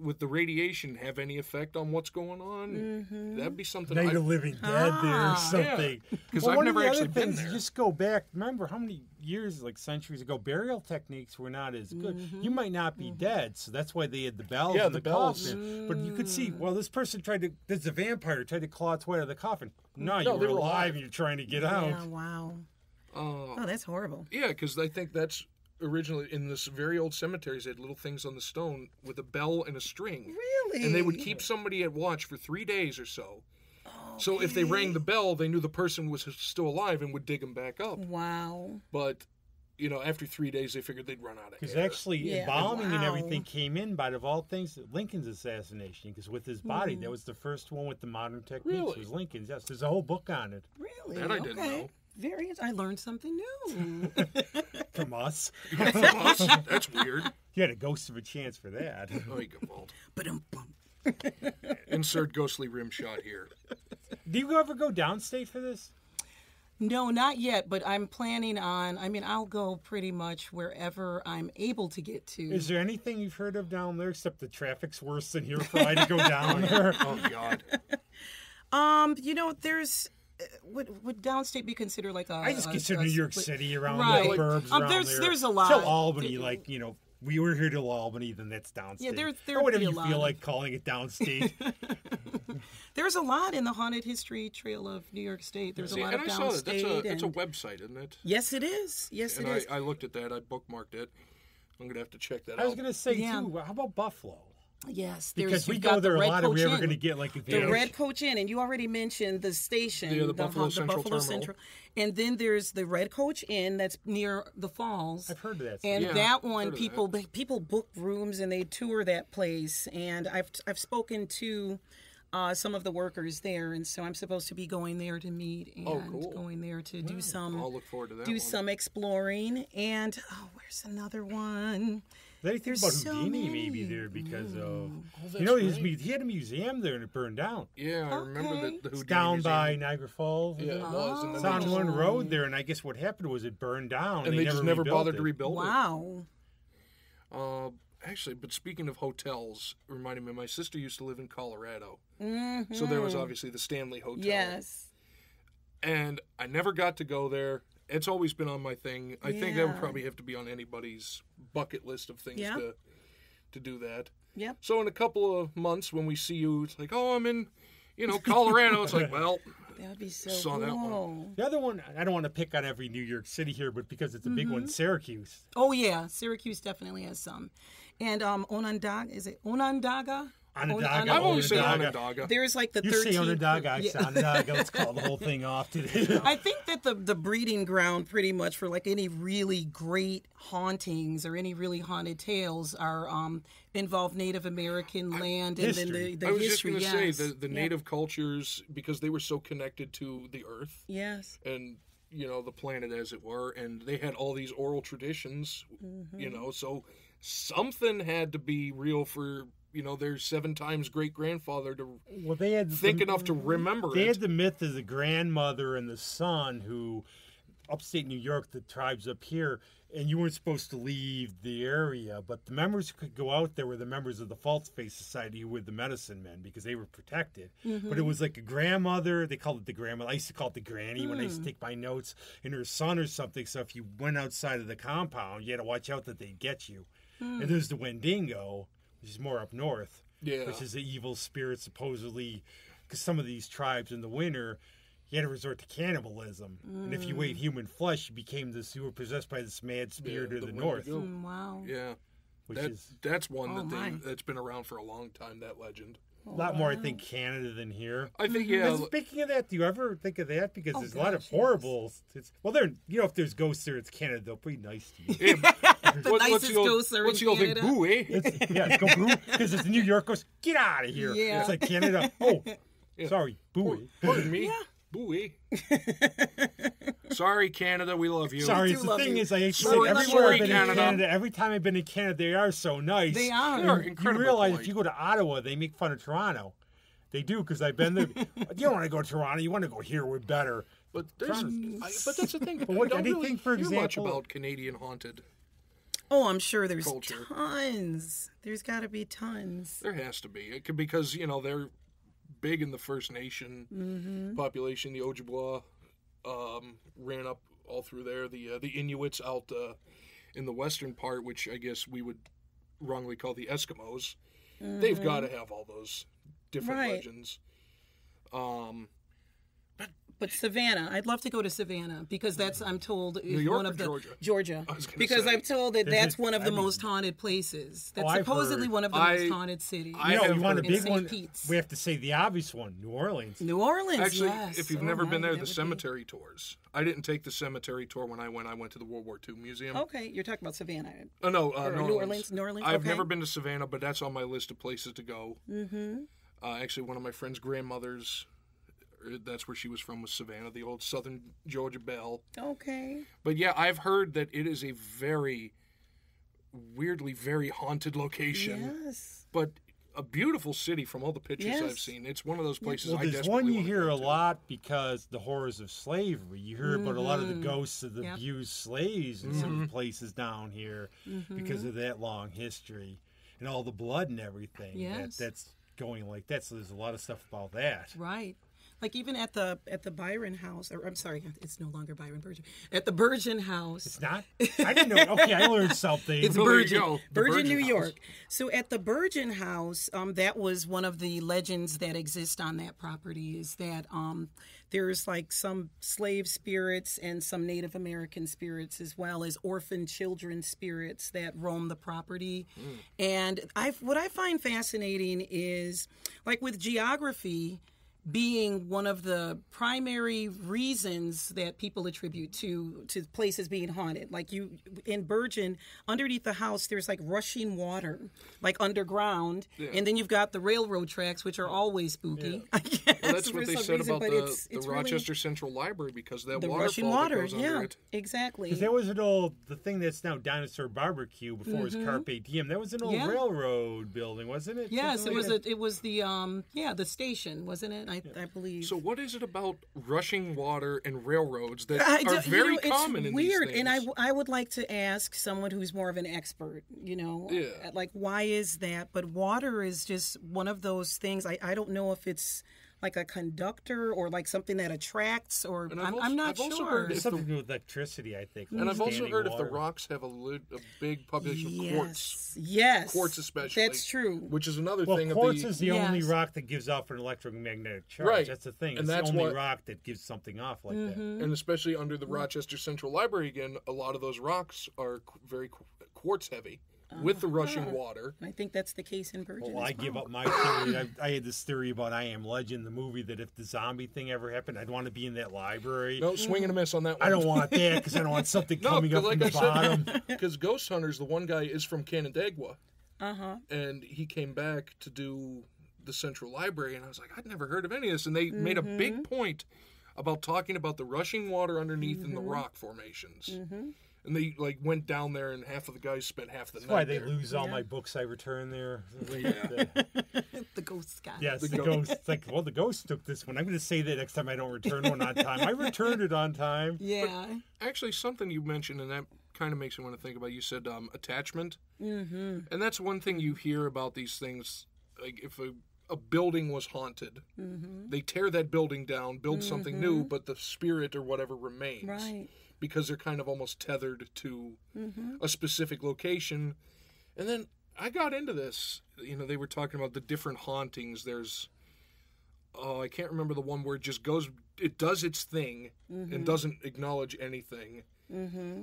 with the radiation, have any effect on what's going on? That'd be something. Night of Living Dead there or something. Because Well, I've one never of the actually other been things, there. you just go back. Remember how many years, like centuries ago, burial techniques were not as good. You might not be dead, so that's why they had the bells Yeah, in the the bells. coffin. But you could see, well, this person this vampire tried to claw its way out of the coffin. No, you No, they were were alive alive. and you're trying to get Yeah, out. wow. Oh, that's horrible. Yeah, because I think that's originally in this very old cemeteries. They had little things on the stone with a bell and a string. Really? And they would keep somebody at watch for 3 days or so. So if they rang the bell, they knew the person was still alive and would dig them back up. Wow. But after 3 days, they figured they'd run out of Because air. actually, embalming and everything came in, but of all things, Lincoln's assassination. Because with his body, that was the first one with the modern techniques. Really? Was Lincoln's. Yes, there's a whole book on it Really? That I didn't know. I learned something new. from us. From us? That's weird. You had a ghost of a chance for that. Oh, you got bald. Ba-dum-bum. Insert ghostly rim shot here. Do you ever go downstate for this? No, not yet, but I'm planning on, I'll go pretty much wherever I'm able to get to. Is there anything you've heard of down there except the traffic's worse than here for I to go down there? Oh, God. There's... Would downstate be considered like a... I just consider New York City around right. the burbs around there's a lot. Till Albany, we were here till Albany, then that's downstate. Yeah, there or whatever be a you lot feel of- like calling it downstate. There's a lot in the Haunted History Trail of New York State. There's a lot of and I saw that. downstate. That's a website, isn't it? Yes, it is. Yes, And it is. I looked at that. I bookmarked it. I'm going to have to check that out. I was going to say, Yeah. too, how about Buffalo? Yes, Because we you've go got there the a Red lot. Are we Coach ever Inn. going to get like a The Red Coach Inn, and you already mentioned the station, Yeah, the Buffalo Central Terminal. And then there's the Red Coach Inn that's near the falls. I've heard of that. And Yeah, that one, heard of people book rooms and they tour that place. And I've spoken to some of the workers there, and so I'm supposed to be going there to meet and cool. going there to do some I'll look forward to that one. some exploring. And where's another one? Anything There's about so Houdini many. maybe there because of that's he had a museum there and it burned down. Yeah, I remember Okay. that the It's Houdini down Museum. by Niagara Falls. Yeah, it was. And then It's they on just, one road there, and I guess what happened was it burned down. and they just never rebuilt bothered it. to rebuild Wow. it. Actually, but speaking of hotels, reminded me, my sister used to live in Colorado. Mm-hmm. So there was obviously the Stanley Hotel. Yes. And I never got to go there. It's always been on my thing. I think that would Yeah. probably have to be on anybody's bucket list of things Yeah. to do that. Yep. So in a couple of months when we see you, it's like, oh, I'm in, Colorado. It's like, well, That would be so Saw that one. cool. The other one, I don't want to pick on every New York City here, but because it's a big one, Syracuse. Oh yeah, Syracuse definitely has some. And Onondaga, is it Onondaga? Onondaga. I've always said Onondaga. Onondaga. There's like the You 13. say Onondaga, I Yeah. say Onondaga. Let's call the whole thing off today. I think that the breeding ground pretty much for like any really great hauntings or any really haunted tales are involve Native American land and history. then the I was history. just going to yes. say the native cultures, because they were so connected to the earth Yes. and, the planet as it were, and they had all these oral traditions, so something had to be real for, their 7 times great-grandfather to Well, they had think enough to remember They it. had the myth of the grandmother and the son who, upstate New York, the tribes up here, and you weren't supposed to leave the area, but the members who could go out there were the members of the False Face Society who were the medicine men because they were protected. But it was like a grandmother, they called it the grandmother. I used to call it the granny when I used to take my notes, and her son or something. So if you went outside of the compound, you had to watch out that they'd get you. And there's the Wendigo, which is more up north, Yeah. which is the evil spirit supposedly, because some of these tribes in the winter, you had to resort to cannibalism. And if you ate human flesh, you were possessed by this mad spirit of the north. Wendigo. Wow. Yeah. Which is That's one Oh, my. that's been around for a long time, that legend. a lot more, I think, Canada than here. I think, And speaking of that, do you ever think of that? Because there's a lot of gosh, horrible. If there's ghosts there, it's Canada. They'll be nice to you. The nicest ghosts are What's in the old thing? Canada. Boo, eh? Because it's New York goes, get out of here. Yeah. It's like Canada. Oh, sorry, booey. Pardon me. Boo, eh? Sorry, Canada, we love you. Sorry, do it's the love thing you. is, I Sorry, everywhere I've been Canada. in Canada, every time I've been in Canada, they are so nice. They are. They're You incredibly realize polite. if you go to Ottawa, they make fun of Toronto. They do, because I've been there. You don't want to go to Toronto. You want to go here. We're better. But that's the thing. what- I don't anything, really for hear much example- about Canadian haunted. Oh, I'm sure there's Culture. tons. There's got to be tons. There has to be. It could, because, they're big in the First Nation population. The Ojibwa ran up all through there. The Inuits out in the western part, which I guess we would wrongly call the Eskimos. They've got to have all those different Right. legends. But But Savannah, I'd love to go to Savannah because that's, I'm told, is New York one or of the Georgia? Because I'm told that that's one of the I mean- most haunted places. That's I've supposedly heard- one of the most haunted cities. I You know, have you want a heard- big St. one? Pete's. We have to say the obvious one, New Orleans. New Orleans, Actually, yes. if you've Oh, never my, been there, that the would be- cemetery tours. I didn't take the cemetery tour when I went. I went to the World War II Museum. Okay, you're talking about Savannah. Oh, no, Or New Orleans. New Orleans, I've okay. never been to Savannah, but that's on my list of places to go. Mm-hmm. Actually, one of my friend's grandmothers, that's where she was from, was Savannah, the old Southern Georgia Belle. Okay. But yeah, I've heard that it is a very, weirdly, very haunted location. Yes. But a beautiful city from all the pictures Yes. I've seen. It's one of those places Well, I there's desperately one you want to hear go a to. lot because the horrors of slavery. You hear about a lot of the ghosts of the Yep. abused slaves in some places down here because of that long history and all the blood and everything. Yes. That's going like that. So there's a lot of stuff about that. Right. Like even at the Byron House, or I'm sorry, it's no longer Byron Bergeon. At the Bergeon House. It's not? I didn't know. Okay, I learned something. It's Well, there you Bergeon, go. The Bergeon, New Bergeon York. House. So at the Bergeon House, that was one of the legends that exist on that property. Is that there's like some slave spirits and some Native American spirits, as well as orphan children spirits that roam the property. And what I find fascinating is, like with geography being one of the primary reasons that people attribute to places being haunted. Like you in Bergeon, underneath the house, there's like rushing water, like underground, and then you've got the railroad tracks, which are always spooky. I guess, Well, that's for what they some said reason, about but the it's Rochester really Central Library, because of that the waterfall rushing that water. goes under Yeah, it. exactly. Because that was the thing that's now Dinosaur Barbecue before it was Carpe Diem. That was an old Yeah. railroad building, wasn't it? Yes, Something it was. like that? It was the station, wasn't it? I believe. So what is it about rushing water and railroads that I are don't- very it's common in weird, these things? and I would like to ask someone who's more of an expert. Yeah. Like why is that? But water is just one of those things. I don't know if it's like a conductor or like something that attracts, or And I've I'm not also sure. heard There's if something to do with electricity, I think. And I've also standing heard if the water. rocks have a big population of quartz, Yes, quartz especially. That's true. Which is another Well, thing quartz of is the... the only Yes. rock that gives off an electromagnetic charge. Right. That's the thing. And It's that's the only what- rock that gives something off like that. And especially under the Rochester Central Library, again, a lot of those rocks are very quartz heavy with the rushing water. I think that's the case in Bergeon. Well, as I give up my theory. I had this theory about I Am Legend, the movie, that if the zombie thing ever happened, I'd want to be in that library. No, swing and a miss on that one. I don't want that because I don't want something No, coming up like from the I bottom. said, because Ghost Hunters, the one guy is from Canandaigua. And he came back to do the Central Library, and I was like, I'd never heard of any of this. And they made a big point about talking about the rushing water underneath in the rock formations. And they went down there, and half of the guys spent half the That's night why they there. lose all my books I return there. the ghost guy. Yes, The the ghost. It's like, well, the ghost took this one. I'm going to say that next time I don't return one on time. I returned it on time. Yeah. Actually, something you mentioned, and that kind of makes me want to think about, you said attachment. And that's one thing you hear about these things. Like if a building was haunted, they tear that building down, build something new, but the spirit or whatever remains. Right. Because they're kind of almost tethered to a specific location. And then I got into this. They were talking about the different hauntings. There's, I can't remember the one where it just goes, it does its thing and doesn't acknowledge anything.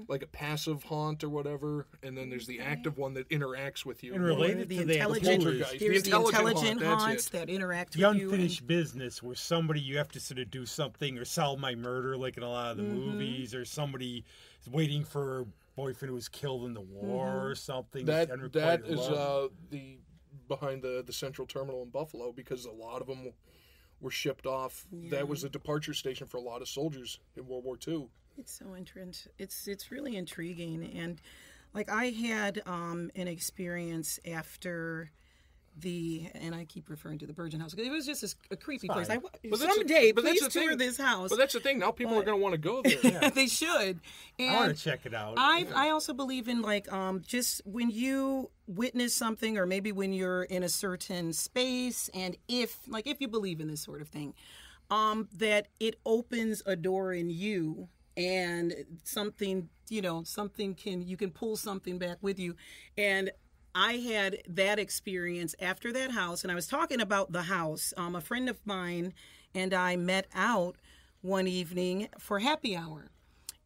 Like a passive haunt or whatever. And then there's the active one that interacts with you. And related The to that, intelligent, poltergeist. there's The the intelligent intelligent haunt, that's haunts it. that interact the with you. unfinished business where somebody you have to sort of do something or solve my murder like in a lot of the movies, or somebody is waiting for a boyfriend who was killed in the war or something. That Unrequited is love. the behind the central terminal in Buffalo, because a lot of them were shipped off. That was the departure station for a lot of soldiers in World War II. It's so interesting. It's really intriguing, and like I had an experience after and I keep referring to the Bergeon House because it was just a creepy place. fine. Someday, but that's please the tour thing. this house. But that's the thing. Now people are going to want to go there. They should. And I want to check it out. I also believe in just when you witness something, or maybe when you're in a certain space, and if you believe in this sort of thing, that it opens a door in you, and something you can pull something back with you. And I had that experience after that house, and I was talking about the house. A friend of mine and I met out one evening for happy hour.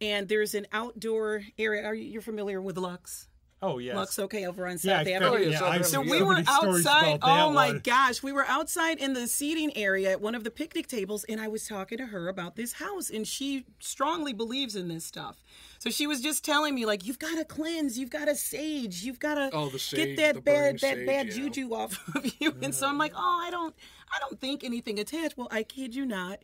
And there's an outdoor area. You're familiar with Lux? Oh, yes. Lux, okay, over on South Yeah, Avenue. so We were outside. Oh my gosh, we were outside in the seating area at one of the picnic tables, and I was talking to her about this house, and she strongly believes in this stuff. So she was just telling me, like, you've got to cleanse, you've got to sage, you've got to get that bad juju off of you. And so I'm like, oh, I don't think anything attached. Well, I kid you not.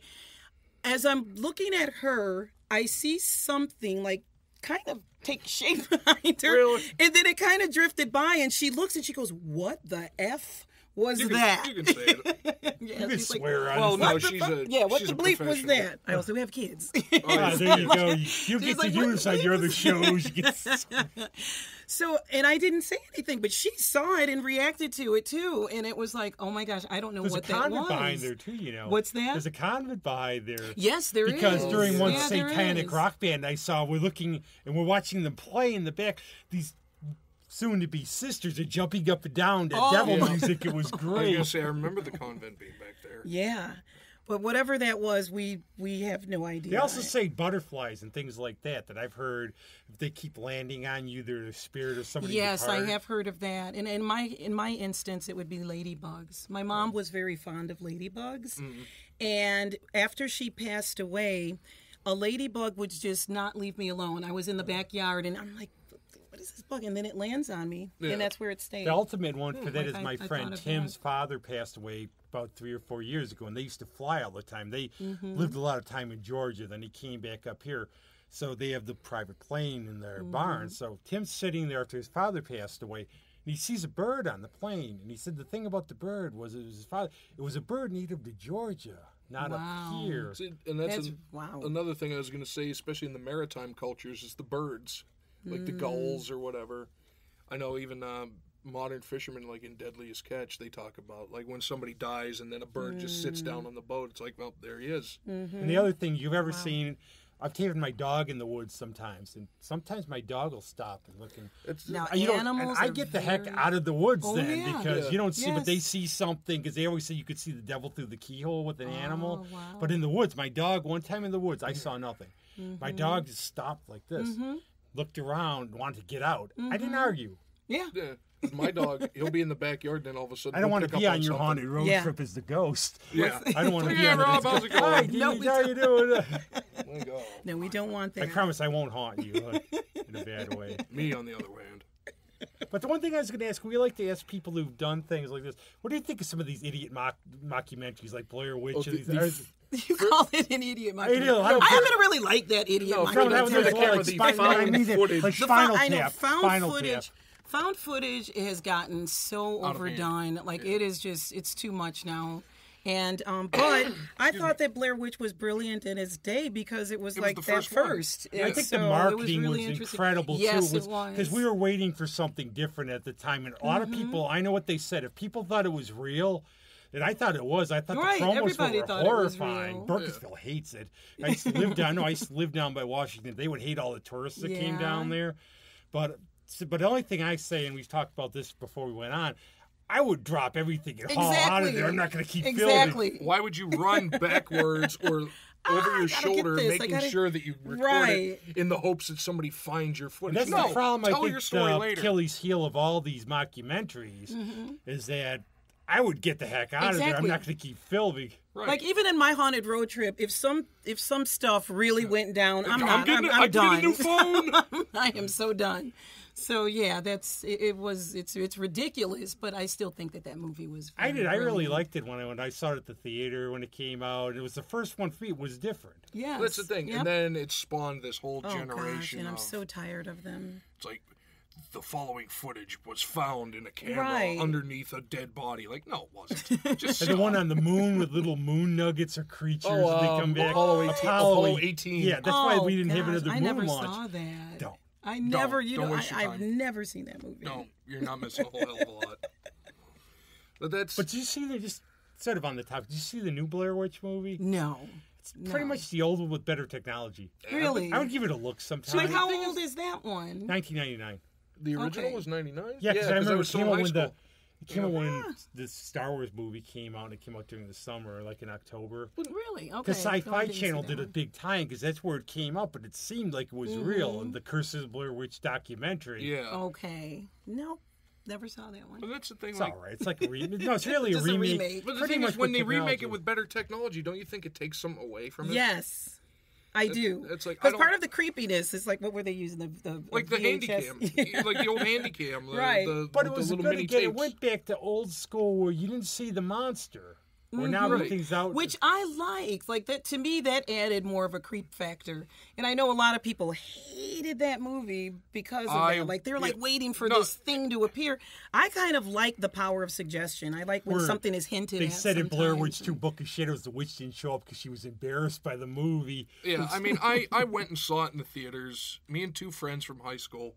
As I'm looking at her, I see something like kind of take shape behind her. Really? And then it kind of drifted by, and she looks and she goes, what the F was that? You can say it. Yeah, You can she's like, swear on Well, it. no, what she's the a bleep was professional. that? I also, we have kids. Ah, there you go. You get like, to what use on your other shows. You get... So, and I didn't say anything, but she saw it and reacted to it too. And it was like, oh my gosh, I don't know There's what a that convent was. behind there, too, you know. What's that? There's a convent behind there. Yes, there is. Because during one Yeah, there satanic is. rock band I saw, we're looking and we're watching them play in the back. These soon-to-be sisters are jumping up and down to devil music. It was I was great. gonna say I remember the convent being back there. Yeah. But whatever that was, we have no idea. They also say butterflies and things like that I've heard. If they keep landing on you, they're the spirit of somebody. Yes, I departed. have heard of that. And in my instance, it would be ladybugs. My mom was very fond of ladybugs. And after she passed away, a ladybug would just not leave me alone. I was in the backyard, and I'm like, what is this bug? And then it lands on me, and that's where it stayed. The ultimate one for that like is my I friend thought of Tim's that. father passed away about 3 or 4 years ago, and they used to fly all the time. They lived a lot of time in Georgia. Then he came back up here. So they have the private plane in their barn. So Tim's sitting there after his father passed away, and he sees a bird on the plane. And he said the thing about the bird was it was his father. It was a bird native to Georgia, not up here. See, and that's wow. another thing I was going to say, especially in the maritime cultures, is the birds, like the gulls or whatever. I know even modern fishermen, like in Deadliest Catch, they talk about like when somebody dies and then a bird just sits down on the boat. It's like, well, there he is. And the other thing you've ever seen, I've taken my dog in the woods sometimes, and sometimes my dog will stop and look. And It's Now, you know, animals and I are get the heck very- out of the woods Oh, then yeah. because you don't see, but they Yes. see something because they always say you could see the devil through the keyhole with an animal. wow. But in the woods, my dog, one time in the woods, I saw nothing. My dog just stopped like this, looked around, wanted to get out. I didn't argue. Yeah. yeah. My dog, he'll be in the backyard, then all of a sudden I don't he'll want to pick be up on your something. haunted road Yeah. trip as the ghost. Yeah. I don't want to be Yeah, on Rob, it. how's it going? Hi, No, Deej, how you doing? Oh my God. No, we don't want that. I promise I won't haunt you in a bad way. Me, on the other hand. But the one thing I was going to ask, we like to ask people who've done things like this. What do you think of some of these idiot mockumentaries like Blair Witch? Oh, You call it an idiot I know, mockumentary. I haven't really liked that idiot No, From that Through the one, camera, like the Spinal- found I mean, footage. like The Spinal I know Tap. found Spinal footage. Tap. Found footage has gotten so Out of hand. overdone. Like it is just, it's too much now. And but I thought that Blair Witch was brilliant in its day because it was was like the that first one. first. I And think so the it marketing really was interesting. incredible Yes, too. it was. Because we were waiting for something different at the time, and a lot of people. I know what they said. If people thought it was real, and I thought it was, I thought Right, the promos everybody were thought it was horrifying. real. Burkittsville hates it. I used to live down. No, I used to live down by Washington. They would hate all the tourists that came Yeah. down there. But the only thing I say, and we've talked about this before we went on, I would drop everything and haul out of there. I'm not going to keep filming. Exactly. Why would you run backwards or over your gotta shoulder, get this. I making gotta- sure that you record Right. it in the hopes that somebody finds your footage? That's No, the problem. tell I your think story the later. Achilles heel of all these mockumentaries is that I would get the heck out of there. I'm Exactly. not going to keep filming. Right. Like even in my haunted road trip, if some stuff really went down, I'm not. getting, I'm I done. get a new phone. I am so done. So yeah, it's ridiculous, but I still think that movie was. I did. I really brilliant. liked it when I saw it at the theater when it came out. It was the first one for me. It was different. Yes. That's the thing. Yep. And then it spawned this whole Oh gosh, generation and I'm of, so tired of them. it's like, the following footage was found in a camera Right. underneath a dead body. Like, no, it wasn't. Just And the one on the moon with little moon nuggets or creatures Oh, they come back. Apollo 18. Yeah, that's why we didn't have gosh, another moon I never launch. saw that. Don't. I never. You Don't know, waste your I've time. never seen that movie. No, you're not missing a whole hell of a lot. But that's But did you see, they just sort of on the top, did you see the new Blair Witch movie? No. Pretty much the old one with better technology. Really. I would give it a look sometime. Like how old is that one? 1999. the original Okay. was 99. Yeah, because I remember was it still came in out high when school. It came out when the Star Wars movie came out, and it came out during the summer, like in October. Really? Okay. Because Sci-Fi didn't see Channel that did a one. big tie-in, because that's where it came out, but it seemed like it was real, and the Curse of the Blair Witch documentary. Yeah. Okay. Nope. Never saw that one. But that's the thing. It's Like, all right. It's like a remake. No, it's really Just a a remake. remake. but the Pretty thing much is, when with they remake technology. it with better technology, don't you think it takes some away from it? Yes. I do. it's like, I Because don't- part of the creepiness is like, what were they using? The Like the VHS? Handycam, like the old Handycam, Right. But with it was the good little mini again. It tapes. went back to old school where you didn't see the monster. Where now Right. everything's out. Which I liked. Like that to me, that added more of a creep factor. And I know a lot of people hated that movie because of that. Like they're like waiting for this thing to appear. I kind of like the power of suggestion. I like when Where something is hinted They at. said in Blair sometimes. Witch 2 Book of Shadows, the witch didn't show up because she was embarrassed by the movie. Yeah, I mean, I went and saw it in the theaters. Me and two friends from high school.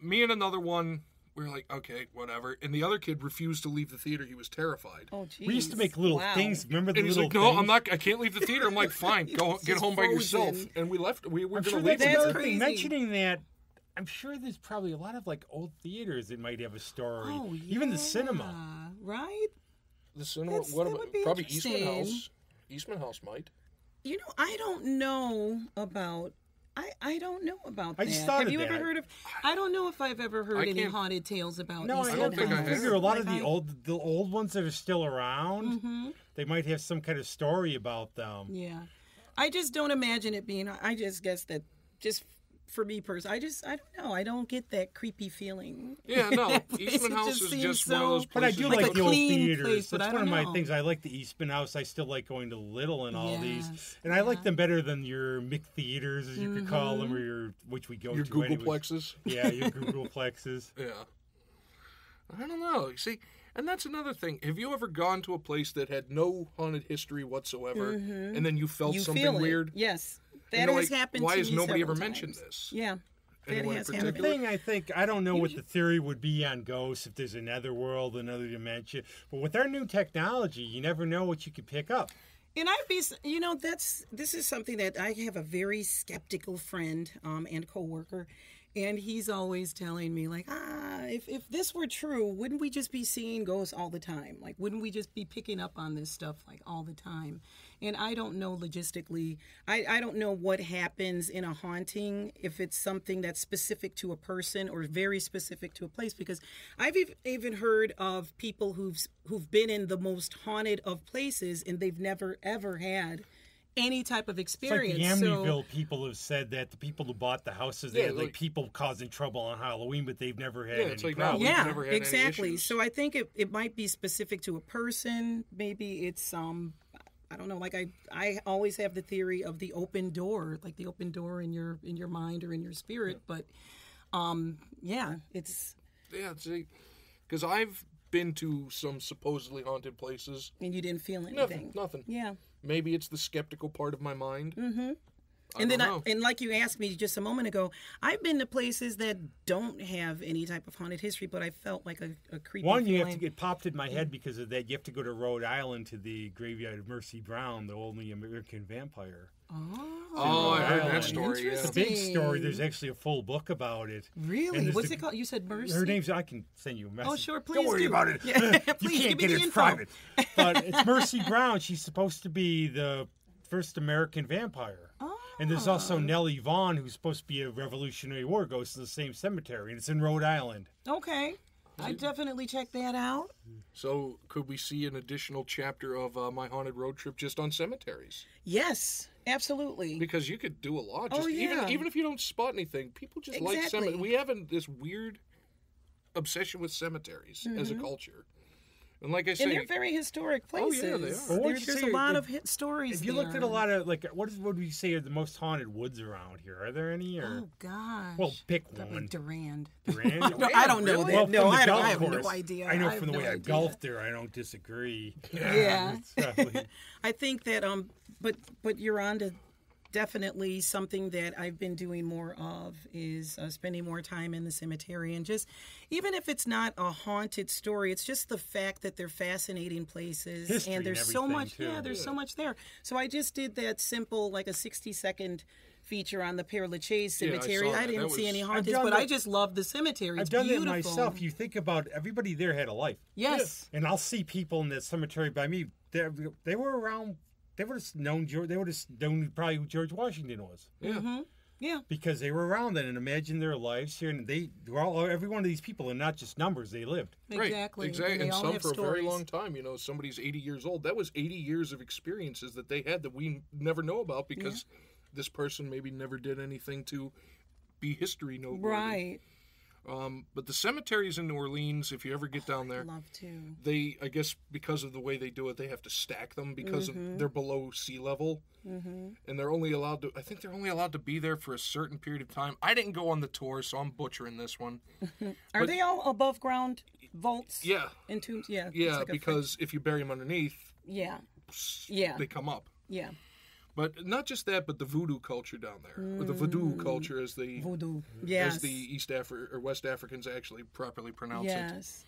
Me and another one, we were like, okay, whatever. And the other kid refused to leave the theater. He was terrified. Oh, geez. We used to make little Wow. things. Remember the And he's little like, no, things? I'm not. I can't leave the theater. I'm like, fine, go get just home by yourself. frozen. And we left. We were I'm going sure to leave. that's That's another crazy. thing. Mentioning that, I'm sure there's probably a lot of like old theaters that might have a story. Oh, Even the cinema. Right? The cinema. That's- What that about would be probably Eastman interesting. House? Eastman House might. You know, I don't know about. I don't know about I that. just thought Have of you that. ever heard of? I don't know if I've ever heard I any can't- haunted tales about. No, I Eastman don't think I House. have. figure a lot of Like the old ones that are still around, Mm-hmm. they might have some kind of story about them. Yeah, I just don't imagine it being. I just guess that just for me personally, I don't know. I don't get that creepy feeling. Yeah, no. That place, Eastman it House just is seems just one of those so- But I places. do Like like a the old clean theaters. place, but That's I one of don't my know. things. I like the Eastman House. I still like going to Little and all these. Yes, And I like them better than your Mick Theaters, as you could call them, or Mm-hmm. your, which we go Your to anyways. Googleplexes. Yeah, your Googleplexes. Yeah. I don't know. You see, and that's another thing. Have you ever gone to a place that had no haunted history whatsoever, and then you felt You something feel it. weird? Yes, And that you're has like, happened. why to has me nobody several ever mentioned times. this? Yeah, that Anyone in has The particular? happened. thing I think, I don't know what the theory would be on ghosts, if there's another world, another dimension. But with our new technology, you never know what you could pick up. And I'd be, you know, this is something that I have a very skeptical friend and coworker, and he's always telling me like, if this were true, wouldn't we just be seeing ghosts all the time? Like, wouldn't we just be picking up on this stuff like all the time? And I don't know logistically. I don't know what happens in a haunting if it's something that's specific to a person or very specific to a place. Because I've even heard of people who've been in the most haunted of places and they've never ever had any type of It's experience. like the Amityville people have said that the people who bought the houses, they Yeah, had like like- people causing trouble on Halloween, but they've never had Yeah, any it's like, no, problems. we've yeah, never had any exactly. issues. So I think it might be specific to a person. Maybe it's I don't know. Like I always have the theory of the open door, like the open door in your mind or in your spirit. But yeah, it's Yeah, see, because I've been to some supposedly haunted places. and you didn't feel anything. Nothing. Yeah. Maybe it's the skeptical part of my mind. Mm-hmm. I And then, don't know. and like you asked me just a moment ago, I've been to places that don't have any type of haunted history, but I felt like a creepy One, you feeling. have to get popped in my head because of that. You have to go to Rhode Island to the graveyard of Mercy Brown, the only American vampire. Oh, I heard Island. that story. Yeah. It's a big story. There's actually a full book about it. Really? And there's What's the- it called? You said Mercy? Her name's, I can send you a message. Oh, sure, please Don't worry do. about it. Yeah, You please, can't give me get the it info. private. But it's Mercy Brown. She's supposed to be the first American vampire. And there's also Nellie Vaughn, who's supposed to be a Revolutionary War ghost in the same cemetery, and it's in Rhode Island. Okay. I definitely check that out. So, could we see an additional chapter of my haunted road trip just on cemeteries? Yes, absolutely. Because you could do a lot. Oh, Just yeah. even if you don't spot anything, people just like Exactly. cemeteries. We have this weird obsession with cemeteries as a culture. And like I say, And they're very historic Oh, places. yeah, they are. Well, what'd you There's say? a lot of hit stories If you there. looked at a lot of, like, what would we say are the most haunted woods around here? Are there any? Or Oh, gosh. Well, pick Probably one. Durand. Durand? No, I don't know Really? that. Well, no, from the I golf have no course. idea. I know have from the no way I idea. golfed there, I don't disagree. Yeah. It's probably- I think that but you're on to definitely something that I've been doing more of is spending more time in the cemetery, and just, even if it's not a haunted story, it's just the fact that they're fascinating places. History and there's and so everything, much, too. there's so much there. So I just did that simple, like a 60-second feature on the Père Lachaise Cemetery. saw that. I didn't That see any was- hauntings, I've but done I that- just love the cemetery. It's I've done beautiful. that myself. You think about everybody there had a life. Yes. And I'll see people in that cemetery by me. They were around. They would have known They would have known probably who George Washington was. Yeah. Yeah. Because they were around then, and imagine their lives here. And every one of these people are not just numbers; they lived. Exactly. Right, exactly. And they And all some have for a very stories. long time. You know, somebody's 80 years old. That was 80 years of experiences that they had that we never know about because this person maybe never did anything to be history noteworthy. Right. But the cemeteries in New Orleans, if you ever get down there, Love to. they, I guess because of the way they do it, they have to stack them because they're below sea level. And they're only allowed to, I think they're only allowed to be there for a certain period of time. I didn't go on the tour, so I'm butchering this one. Are they all above ground vaults? Yeah. And tombs? Yeah. it's Yeah, like a because if you bury them underneath, Yeah. Yeah. they come up. Yeah. But not just that, but the voodoo culture down there, or the voodoo culture, as the Voodoo. Yes. as the West Africans actually properly pronounce it. Yes.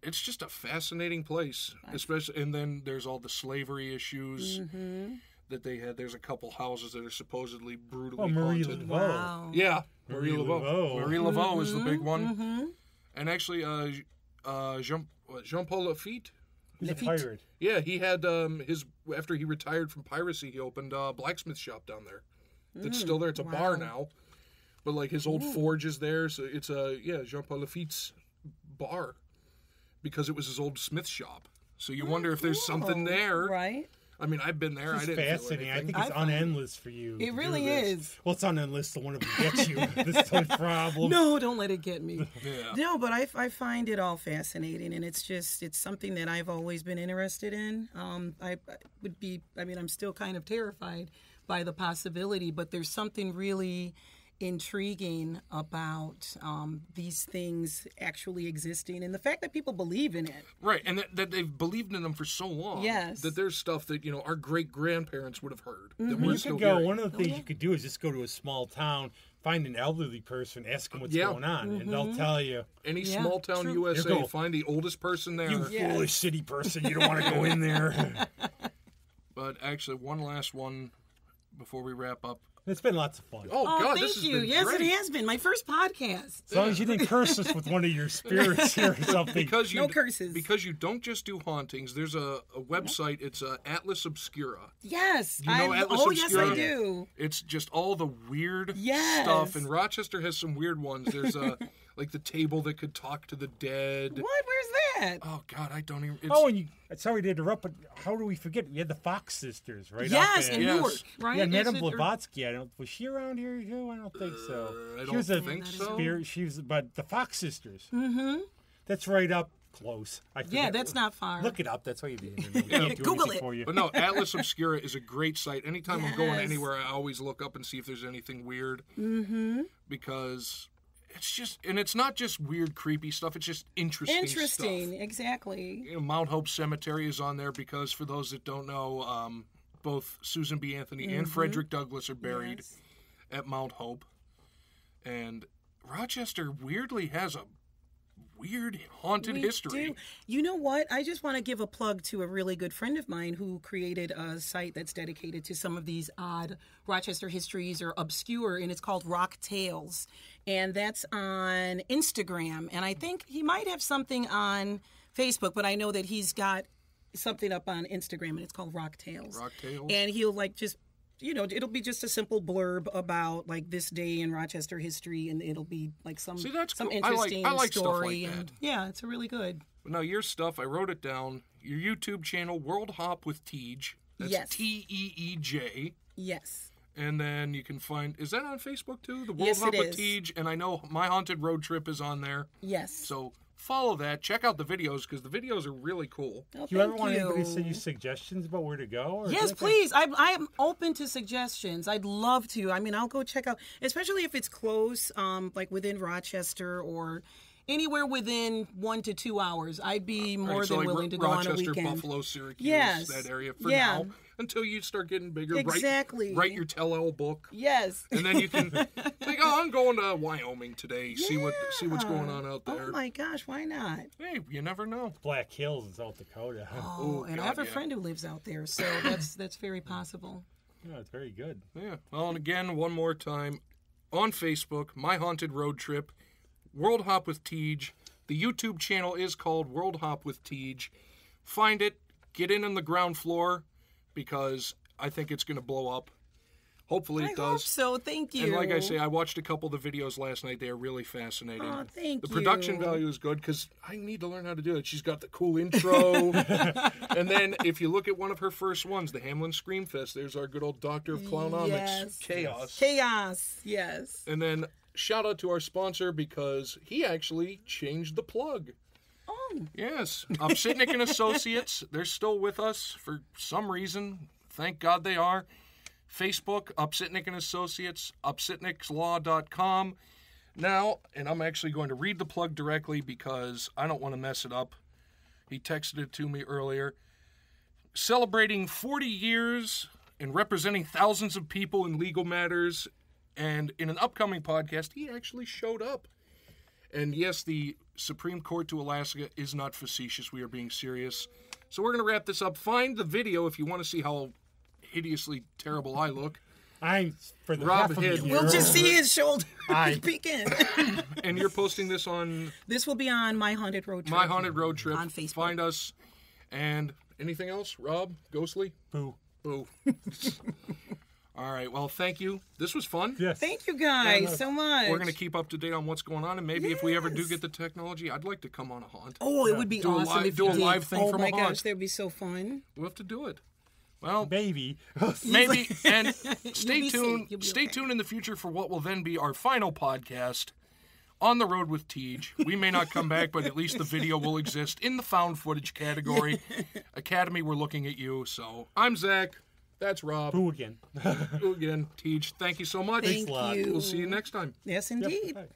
It's just a fascinating place, especially. And then there's all the slavery issues that they had. There's a couple houses that are supposedly brutally Oh, Marie haunted. Laveau. Wow. Yeah, Marie Marie Laveau. Laveau. Marie Laveau is the big one, and actually, Jean-Paul Lafitte. He's a Lafitte. pirate. Yeah, he had after he retired from piracy, he opened a blacksmith shop down there. That's still there. It's a bar now, but like his old forge is there. So it's Jean-Paul Lafitte's bar because it was his old smith shop. So you wonder if there's something there. Right. I mean, I've been there. It's I didn't feel fascinating. I anything. think it's unendless for you. It to do really this. is. Well, it's unendless the one who gets you. This is the problem. No, don't let it get me. Yeah. No, but I find it all fascinating, and it's something that I've always been interested in. I'm still kind of terrified by the possibility, but there's something really intriguing about these things actually existing, and the fact that people believe in it. Right, and that they've believed in them for so long. Yes. That there's stuff that our great grandparents would have heard. That Well, we're you still could go. hearing. One of the things you could do is just go to a small town, find an elderly person, ask them what's Yeah. going on, and they'll tell you. Any Yeah, small town true. USA, You go. find the oldest person there. You Yes. foolish city person, you don't want to go in there. But actually, one last one before we wrap up. It's been lots of fun. Oh, God, thank this has you. been Yes, great. it has been my first podcast. As long as you didn't curse us with one of your spirits here or something. Because you No curses. Because you don't just do hauntings. There's a website. It's Atlas Obscura. Yes. You know Atlas oh, yes, Obscura? I do. It's just all the weird Yes. stuff. And Rochester has some weird ones. There's like the table that could talk to the dead. What? Where's that? Oh God, I don't even. It's, Oh, and sorry to interrupt, but how do we forget? We had the Fox sisters, right? Yes, up in in Yes. Newark, right? Yeah, Madame Is it- Blavatsky. Was she around here too? I don't think so. I She was don't a think so. spirit. She was, but the Fox sisters. Mm-hmm. That's right up close. I Yeah, forget. that's not far. Look it up. That's why you do the internet. We can't do Google anything it. for you. But no, Atlas Obscura is a great site. Anytime I'm going Yes. anywhere, I always look up and see if there's anything weird. Mm-hmm. Because it's just, and it's not just weird, creepy stuff. It's just interesting stuff. Exactly. Mount Hope Cemetery is on there because, for those that don't know, both Susan B. Anthony and Frederick Douglass are buried Yes. at Mount Hope. And Rochester weirdly has a weird haunted We history. do. You know what? I just want to give a plug to a really good friend of mine who created a site that's dedicated to some of these odd Rochester histories or obscure, and it's called Rock Tales. And that's on Instagram. And I think he might have something on Facebook, but I know that he's got something up on Instagram, and it's called Rock Tales. Rock Tales? And he'll just it'll be just a simple blurb about like this day in Rochester history, and it'll be like some See, that's some cool. I like- interesting I like stuff story. like And that. yeah, it's a really good. But now your stuff, I wrote it down. Your YouTube channel, World Hop with Teej. That's Yes. Teej. Yes. And then you can find, is that on Facebook too? The World Yes, Hop it with is. Teej. And I know My Haunted Road Trip is on there. Yes. So follow that. Check out the videos because the videos are really cool. Oh, Do you ever thank want anybody to send you suggestions about where to go? Or Yes, is that- please. I'm open to suggestions. I'd love to. I mean, I'll go check out, especially if it's close, like within Rochester, or anywhere within 1 to 2 hours. I'd be more than like willing to go on a Rochester, weekend. Buffalo, Syracuse, Yes. that area for Yeah. now, until you start getting bigger. Exactly. Write your tell-all book. Yes. And then you can think, oh, I'm going to Wyoming today. See what's going on out there. Oh my gosh, why not? Hey, you never know. Black Hills in South Dakota. Oh, and I have a friend who lives out there, so that's very possible. No, it's very good. Yeah. Well, and again, one more time, on Facebook, My Haunted Road Trip, World Hop with Teej. The YouTube channel is called World Hop with Teej. Find it, get in on the ground floor, because I think it's going to blow up. Hopefully it does. I hope so. Thank you. And like I say, I watched a couple of the videos last night. They are really fascinating. Oh, thank you. The production value is good because I need to learn how to do it. She's got the cool intro. And then if you look at one of her first ones, the Hamlin Screamfest, there's our good old Doctor of Clownomics, Yes. Chaos. Chaos, yes. And then shout out to our sponsor because he actually changed the plug. Oh. Yes. Upsitnik and Associates, they're still with us for some reason. Thank God they are. Facebook, Upsitnik and Associates, upsitnikslaw.com. Now, and I'm actually going to read the plug directly because I don't want to mess it up. He texted it to me earlier. Celebrating 40 years and representing thousands of people in legal matters. And in an upcoming podcast, he actually showed up. And yes, the Supreme Court to Alaska is not facetious. We are being serious. So we're going to wrap this up. Find the video if you want to see how hideously terrible I look. For the Rob half of Hidd. the We'll year- just see his shoulder peeking. And you're posting this on This will be on My Haunted Road Trip. My Haunted Road Trip. On Facebook. Find us. And anything else, Rob? Ghostly? Boo. Boo. All right. Well, thank you. This was fun. Yes. Thank you guys so much. We're going to keep up to date on what's going on. And maybe if we ever do get the technology, I'd like to come on a haunt. Oh, it would be Do a awesome live- if do you a did. live thing oh from my a gosh, haunt. that'd be so fun. We'll have to do it. Well, Baby. maybe. And stay be safe. tuned. You'll be Stay okay. tuned in the future for what will then be our final podcast, On the Road with Teej. We may not come back, but at least the video will exist in the found footage category. Academy, we're looking at you. So I'm Zach. That's Rob. Boo again. Boo again. Teej, thank you so much. Thank a lot. you. We'll see you next time. Yes, indeed. Yep.